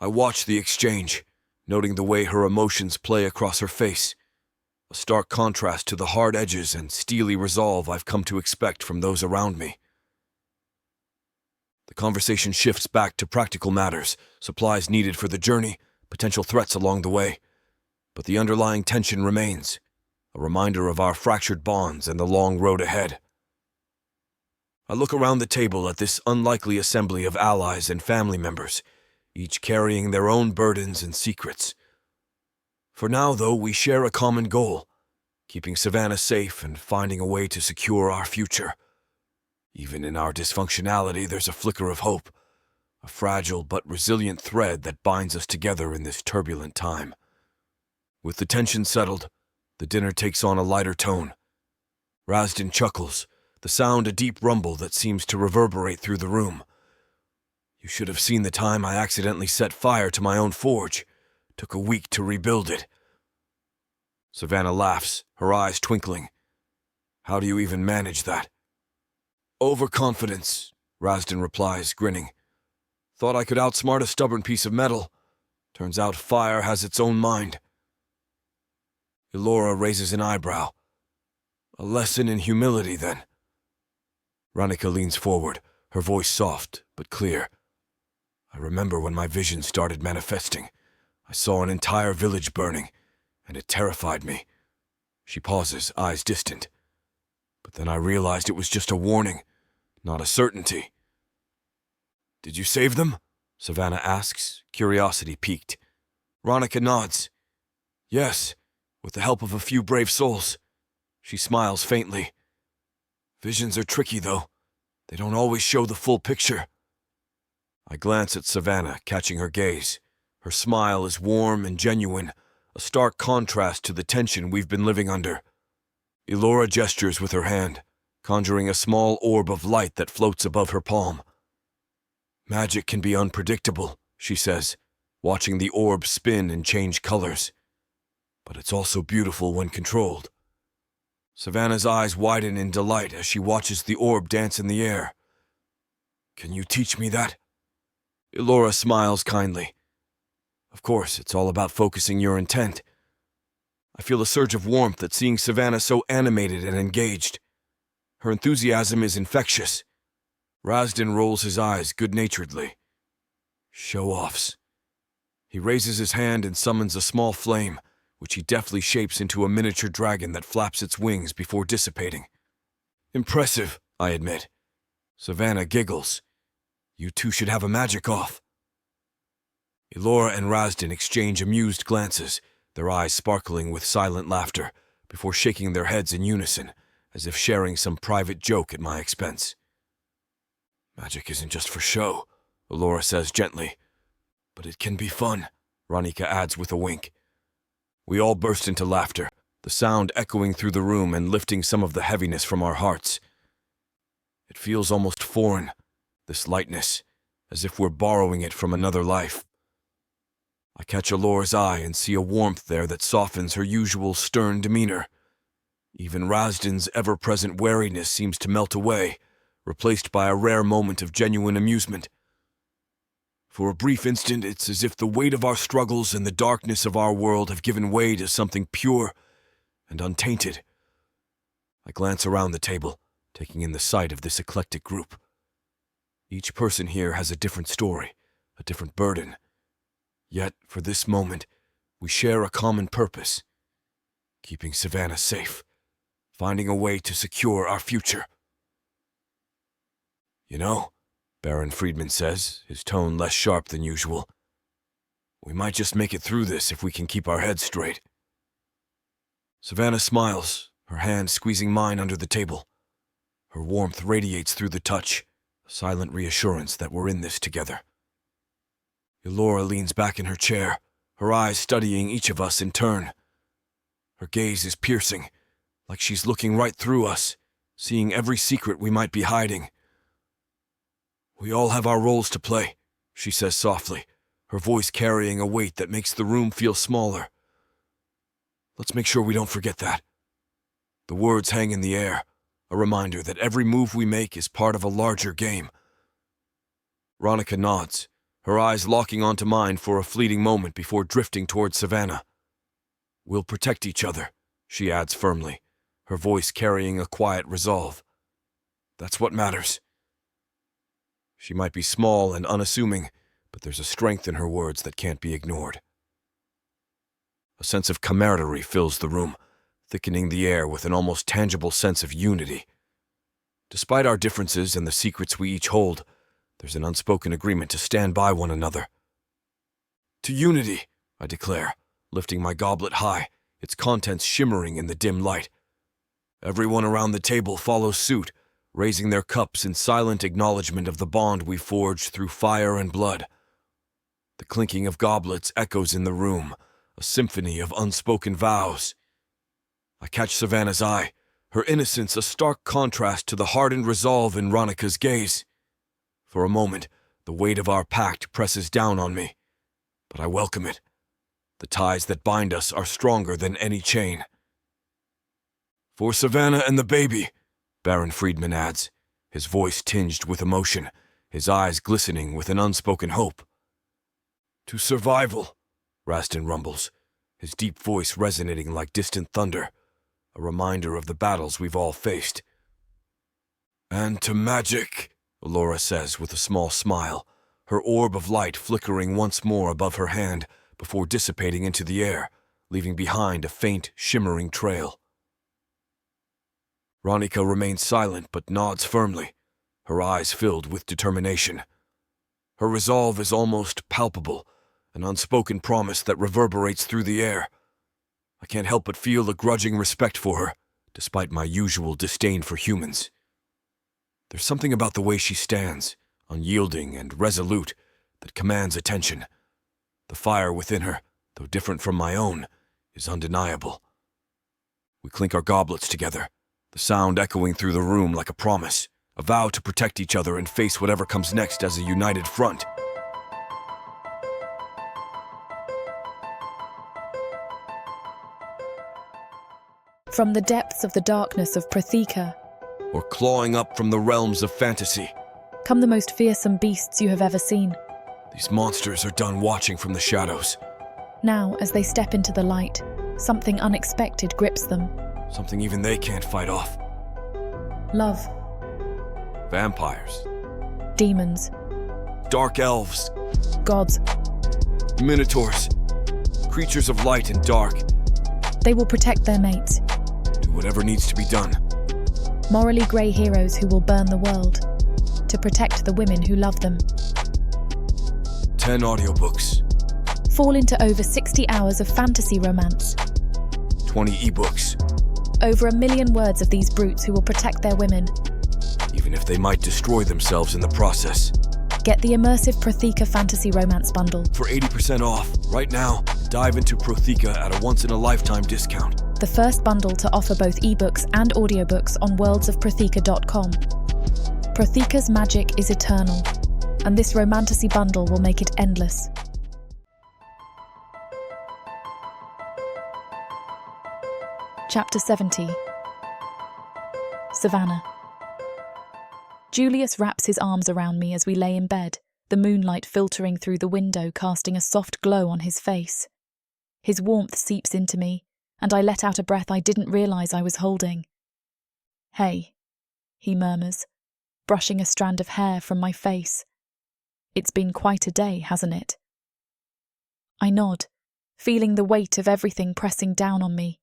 I watch the exchange, noting the way her emotions play across her face, a stark contrast to the hard edges and steely resolve I've come to expect from those around me. The conversation shifts back to practical matters, supplies needed for the journey, potential threats along the way, but the underlying tension remains, a reminder of our fractured bonds and the long road ahead. I look around the table at this unlikely assembly of allies and family members, each carrying their own burdens and secrets. For now, though, we share a common goal, keeping Savannah safe and finding a way to secure our future. Even in our dysfunctionality, there's a flicker of hope, a fragile but resilient thread that binds us together in this turbulent time. With the tension settled, the dinner takes on a lighter tone. Razdan chuckles, the sound a deep rumble that seems to reverberate through the room. "You should have seen the time I accidentally set fire to my own forge. Took a week to rebuild it." Savannah laughs, her eyes twinkling. "How do you even manage that?" "Overconfidence," Razdan replies, grinning. "Thought I could outsmart a stubborn piece of metal. Turns out fire has its own mind." Elora raises an eyebrow. "A lesson in humility, then." Ranica leans forward, her voice soft but clear. "I remember when my vision started manifesting. I saw an entire village burning, and it terrified me." She pauses, eyes distant. "But then I realized it was just a warning, not a certainty." "Did you save them?" Savannah asks, curiosity piqued. Ranica nods. "Yes, with the help of a few brave souls." She smiles faintly. "Visions are tricky, though. They don't always show the full picture." I glance at Savannah, catching her gaze. Her smile is warm and genuine, a stark contrast to the tension we've been living under. Elora gestures with her hand, conjuring a small orb of light that floats above her palm. "Magic can be unpredictable," she says, watching the orb spin and change colors. "But it's also beautiful when controlled." Savannah's eyes widen in delight as she watches the orb dance in the air. "Can you teach me that?" Elora smiles kindly. "Of course, it's all about focusing your intent." I feel a surge of warmth at seeing Savannah so animated and engaged. Her enthusiasm is infectious. Razdan rolls his eyes good-naturedly. "Show-offs." He raises his hand and summons a small flame, which he deftly shapes into a miniature dragon that flaps its wings before dissipating. "Impressive," I admit. Savannah giggles. "You two should have a magic off." Elora and Razdan exchange amused glances, their eyes sparkling with silent laughter, before shaking their heads in unison, as if sharing some private joke at my expense. "Magic isn't just for show," Elora says gently. "But it can be fun," Ranica adds with a wink. We all burst into laughter, the sound echoing through the room and lifting some of the heaviness from our hearts. It feels almost foreign, this lightness, as if we're borrowing it from another life. I catch Elora's eye and see a warmth there that softens her usual stern demeanor. Even Razdan's ever-present wariness seems to melt away, replaced by a rare moment of genuine amusement. For a brief instant, it's as if the weight of our struggles and the darkness of our world have given way to something pure and untainted. I glance around the table, taking in the sight of this eclectic group. Each person here has a different story, a different burden. Yet, for this moment, we share a common purpose: keeping Savannah safe, finding a way to secure our future. "You know," Baron Friedman says, his tone less sharp than usual, "we might just make it through this if we can keep our heads straight." Savannah smiles, her hand squeezing mine under the table. Her warmth radiates through the touch, a silent reassurance that we're in this together. Elora leans back in her chair, her eyes studying each of us in turn. Her gaze is piercing, like she's looking right through us, seeing every secret we might be hiding. "We all have our roles to play," she says softly, her voice carrying a weight that makes the room feel smaller. Let's make sure we don't forget that. The words hang in the air, a reminder that every move we make is part of a larger game. Ranica nods, her eyes locking onto mine for a fleeting moment before drifting towards Savannah. We'll protect each other, she adds firmly, her voice carrying a quiet resolve. That's what matters. She might be small and unassuming, but there's a strength in her words that can't be ignored. A sense of camaraderie fills the room, thickening the air with an almost tangible sense of unity. Despite our differences and the secrets we each hold, there's an unspoken agreement to stand by one another. To unity, I declare, lifting my goblet high, its contents shimmering in the dim light. Everyone around the table follows suit, raising their cups in silent acknowledgement of the bond we forged through fire and blood. The clinking of goblets echoes in the room, a symphony of unspoken vows. I catch Savannah's eye, her innocence a stark contrast to the hardened resolve in Ronica's gaze. For a moment, the weight of our pact presses down on me, but I welcome it. The ties that bind us are stronger than any chain. For Savannah and the baby, Baron Friedman adds, his voice tinged with emotion, his eyes glistening with an unspoken hope. To survival, Rastin rumbles, his deep voice resonating like distant thunder, a reminder of the battles we've all faced. And to magic, Alora says with a small smile, her orb of light flickering once more above her hand before dissipating into the air, leaving behind a faint, shimmering trail. Ranica remains silent but nods firmly, her eyes filled with determination. Her resolve is almost palpable, an unspoken promise that reverberates through the air. I can't help but feel a grudging respect for her, despite my usual disdain for humans. There's something about the way she stands, unyielding and resolute, that commands attention. The fire within her, though different from my own, is undeniable. We clink our goblets together, the sound echoing through the room like a promise, a vow to protect each other and face whatever comes next as a united front. From the depths of the darkness of Protheka, Or clawing up from the realms of fantasy, come the most fearsome beasts you have ever seen. these monsters are done watching from the shadows. Now, as they step into the light, something unexpected grips them. Something even they can't fight off. Love, Vampires, demons, dark elves, gods. minotaurs, creatures of light and dark. They will protect their mates. Do whatever needs to be done. Morally grey heroes who will burn the world to protect the women who love them. 10 audiobooks, Fall into over 60 hours of fantasy romance. 20 ebooks, Over 1 million words of these brutes who will protect their women. even if they might destroy themselves in the process. Get the immersive Protheka Fantasy Romance Bundle. For 80% off, right now, dive into Protheka at a once-in-a-lifetime discount. The first bundle to offer both ebooks and audiobooks on worldsofprotheka.com. Protheka's magic is eternal, and this romantasy bundle will make it endless. Chapter 70. Savannah. Julius wraps his arms around me as we lay in bed, the moonlight filtering through the window casting a soft glow on his face. His warmth seeps into me, and I let out a breath I didn't realize I was holding. "Hey," he murmurs, brushing a strand of hair from my face. "It's been quite a day, hasn't it?" I nod, feeling the weight of everything pressing down on me.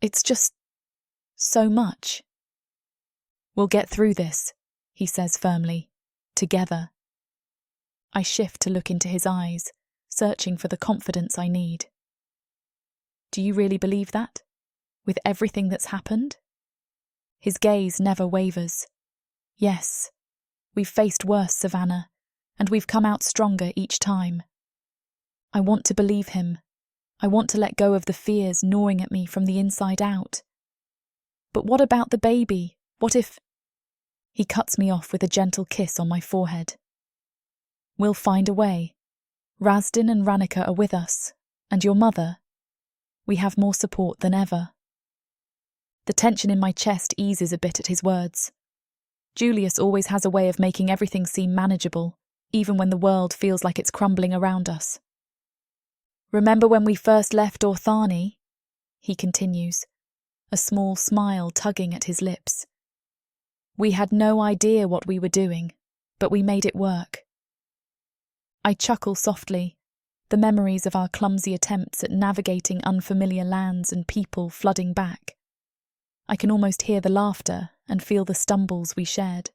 It's just so much. "We'll get through this," he says firmly. "Together." I shift to look into his eyes, searching for the confidence I need. "Do you really believe that? With everything that's happened?" His gaze never wavers. "Yes, we've faced worse, Savannah, and we've come out stronger each time." I want to believe him. I want to let go of the fears gnawing at me from the inside out. But what about the baby? What if... He cuts me off with a gentle kiss on my forehead. "We'll find a way. Razdin and Ranica are with us, and your mother. We have more support than ever. The tension in my chest eases a bit at his words. Julius always has a way of making everything seem manageable, even when the world feels like it's crumbling around us. Remember when we first left Orthani? He continues, a small smile tugging at his lips. We had no idea what we were doing, but we made it work. I chuckle softly, the memories of our clumsy attempts at navigating unfamiliar lands and people flooding back. I can almost hear the laughter and feel the stumbles we shared.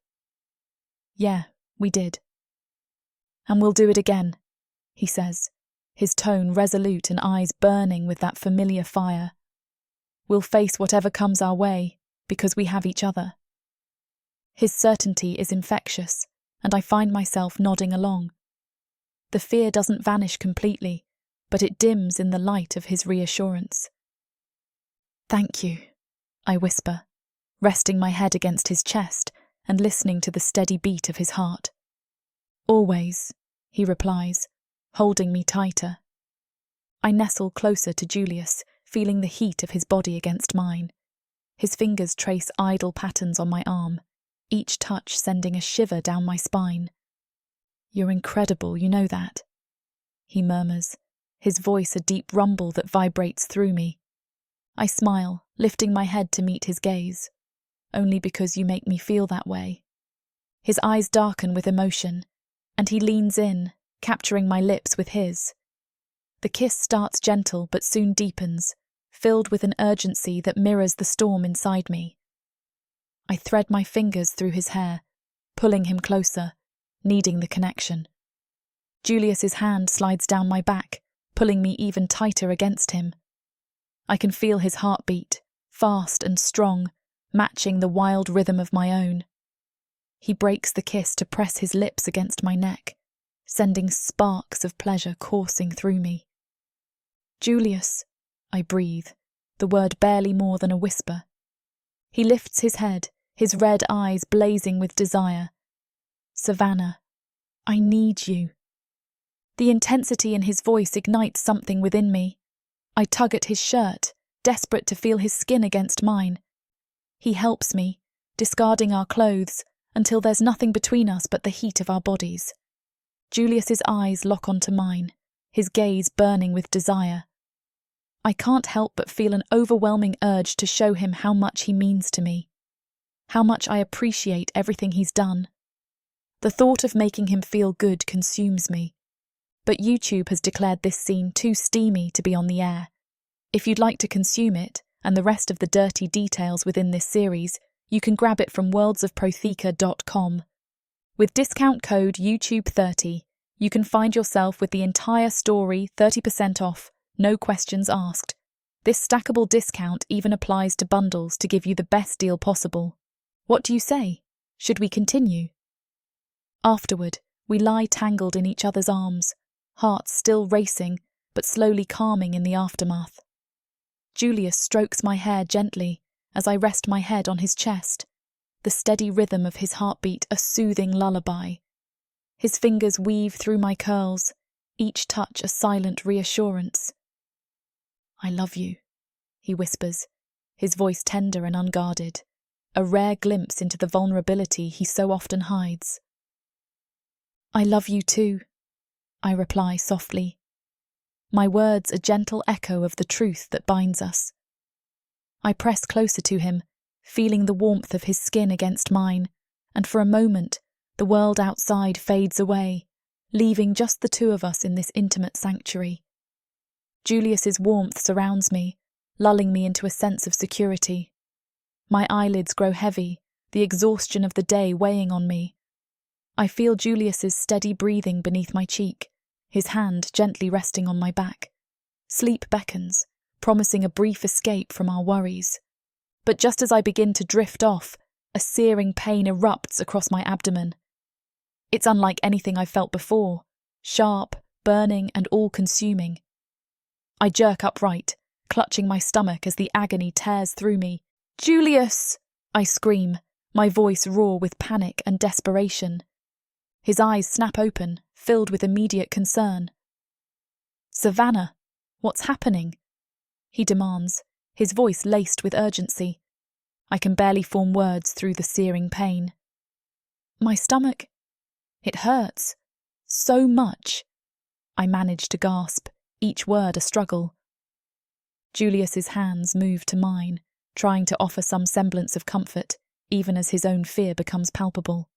Yeah, we did. And we'll do it again, he says, his tone resolute and eyes burning with that familiar fire. We'll face whatever comes our way, because we have each other. His certainty is infectious, and I find myself nodding along. The fear doesn't vanish completely, but it dims in the light of his reassurance. Thank you, I whisper, resting my head against his chest and listening to the steady beat of his heart. Always, he replies, holding me tighter. I nestle closer to Julius, feeling the heat of his body against mine. His fingers trace idle patterns on my arm, each touch sending a shiver down my spine. You're incredible, you know that, he murmurs, his voice a deep rumble that vibrates through me. I smile, lifting my head to meet his gaze. Only because you make me feel that way. His eyes darken with emotion, and he leans in, capturing my lips with his. The kiss starts gentle but soon deepens, filled with an urgency that mirrors the storm inside me. I thread my fingers through his hair, pulling him closer, needing the connection. Julius's hand slides down my back, pulling me even tighter against him. I can feel his heartbeat, fast and strong, matching the wild rhythm of my own. He breaks the kiss to press his lips against my neck, sending sparks of pleasure coursing through me. Julius, I breathe, the word barely more than a whisper. He lifts his head, his red eyes blazing with desire. Savannah, I need you. The intensity in his voice ignites something within me. I tug at his shirt, desperate to feel his skin against mine. He helps me, discarding our clothes, until there's nothing between us but the heat of our bodies. Julius's eyes lock onto mine, his gaze burning with desire. I can't help but feel an overwhelming urge to show him how much he means to me, how much I appreciate everything he's done. The thought of making him feel good consumes me. But YouTube has declared this scene too steamy to be on the air. If you'd like to consume it, and the rest of the dirty details within this series, you can grab it from worldsofprothika.com. With discount code YouTube30, you can find yourself with the entire story 30% off, no questions asked. This stackable discount even applies to bundles to give you the best deal possible. What do you say? Should we continue? Afterward, we lie tangled in each other's arms, hearts still racing, but slowly calming in the aftermath. Julius strokes my hair gently as I rest my head on his chest, the steady rhythm of his heartbeat a soothing lullaby. His fingers weave through my curls, each touch a silent reassurance. I love you, he whispers, his voice tender and unguarded, a rare glimpse into the vulnerability he so often hides. I love you too, I reply softly. My words a gentle echo of the truth that binds us. I press closer to him, feeling the warmth of his skin against mine, and for a moment, the world outside fades away, leaving just the two of us in this intimate sanctuary. Julius's warmth surrounds me, lulling me into a sense of security. My eyelids grow heavy, the exhaustion of the day weighing on me. I feel Julius's steady breathing beneath my cheek, his hand gently resting on my back. Sleep beckons, promising a brief escape from our worries. But just as I begin to drift off, a searing pain erupts across my abdomen. It's unlike anything I've felt before, sharp, burning, and all-consuming. I jerk upright, clutching my stomach as the agony tears through me. "Julius!" I scream, my voice raw with panic and desperation. His eyes snap open, filled with immediate concern. Savannah, what's happening? He demands, his voice laced with urgency. I can barely form words through the searing pain. My stomach, it hurts. So much. I manage to gasp, each word a struggle. Julius's hands move to mine, trying to offer some semblance of comfort, even as his own fear becomes palpable.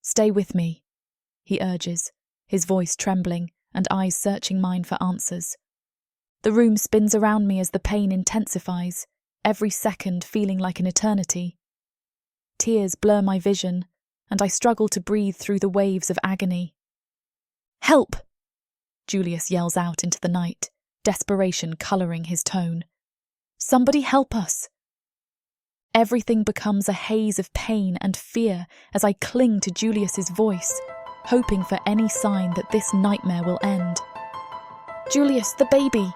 Stay with me, he urges, his voice trembling and eyes searching mine for answers. The room spins around me as the pain intensifies, every second feeling like an eternity. Tears blur my vision, and I struggle to breathe through the waves of agony. Help! Julius yells out into the night, desperation colouring his tone. Somebody help us! Everything becomes a haze of pain and fear as I cling to Julius's voice, hoping for any sign that this nightmare will end. Julius, the baby!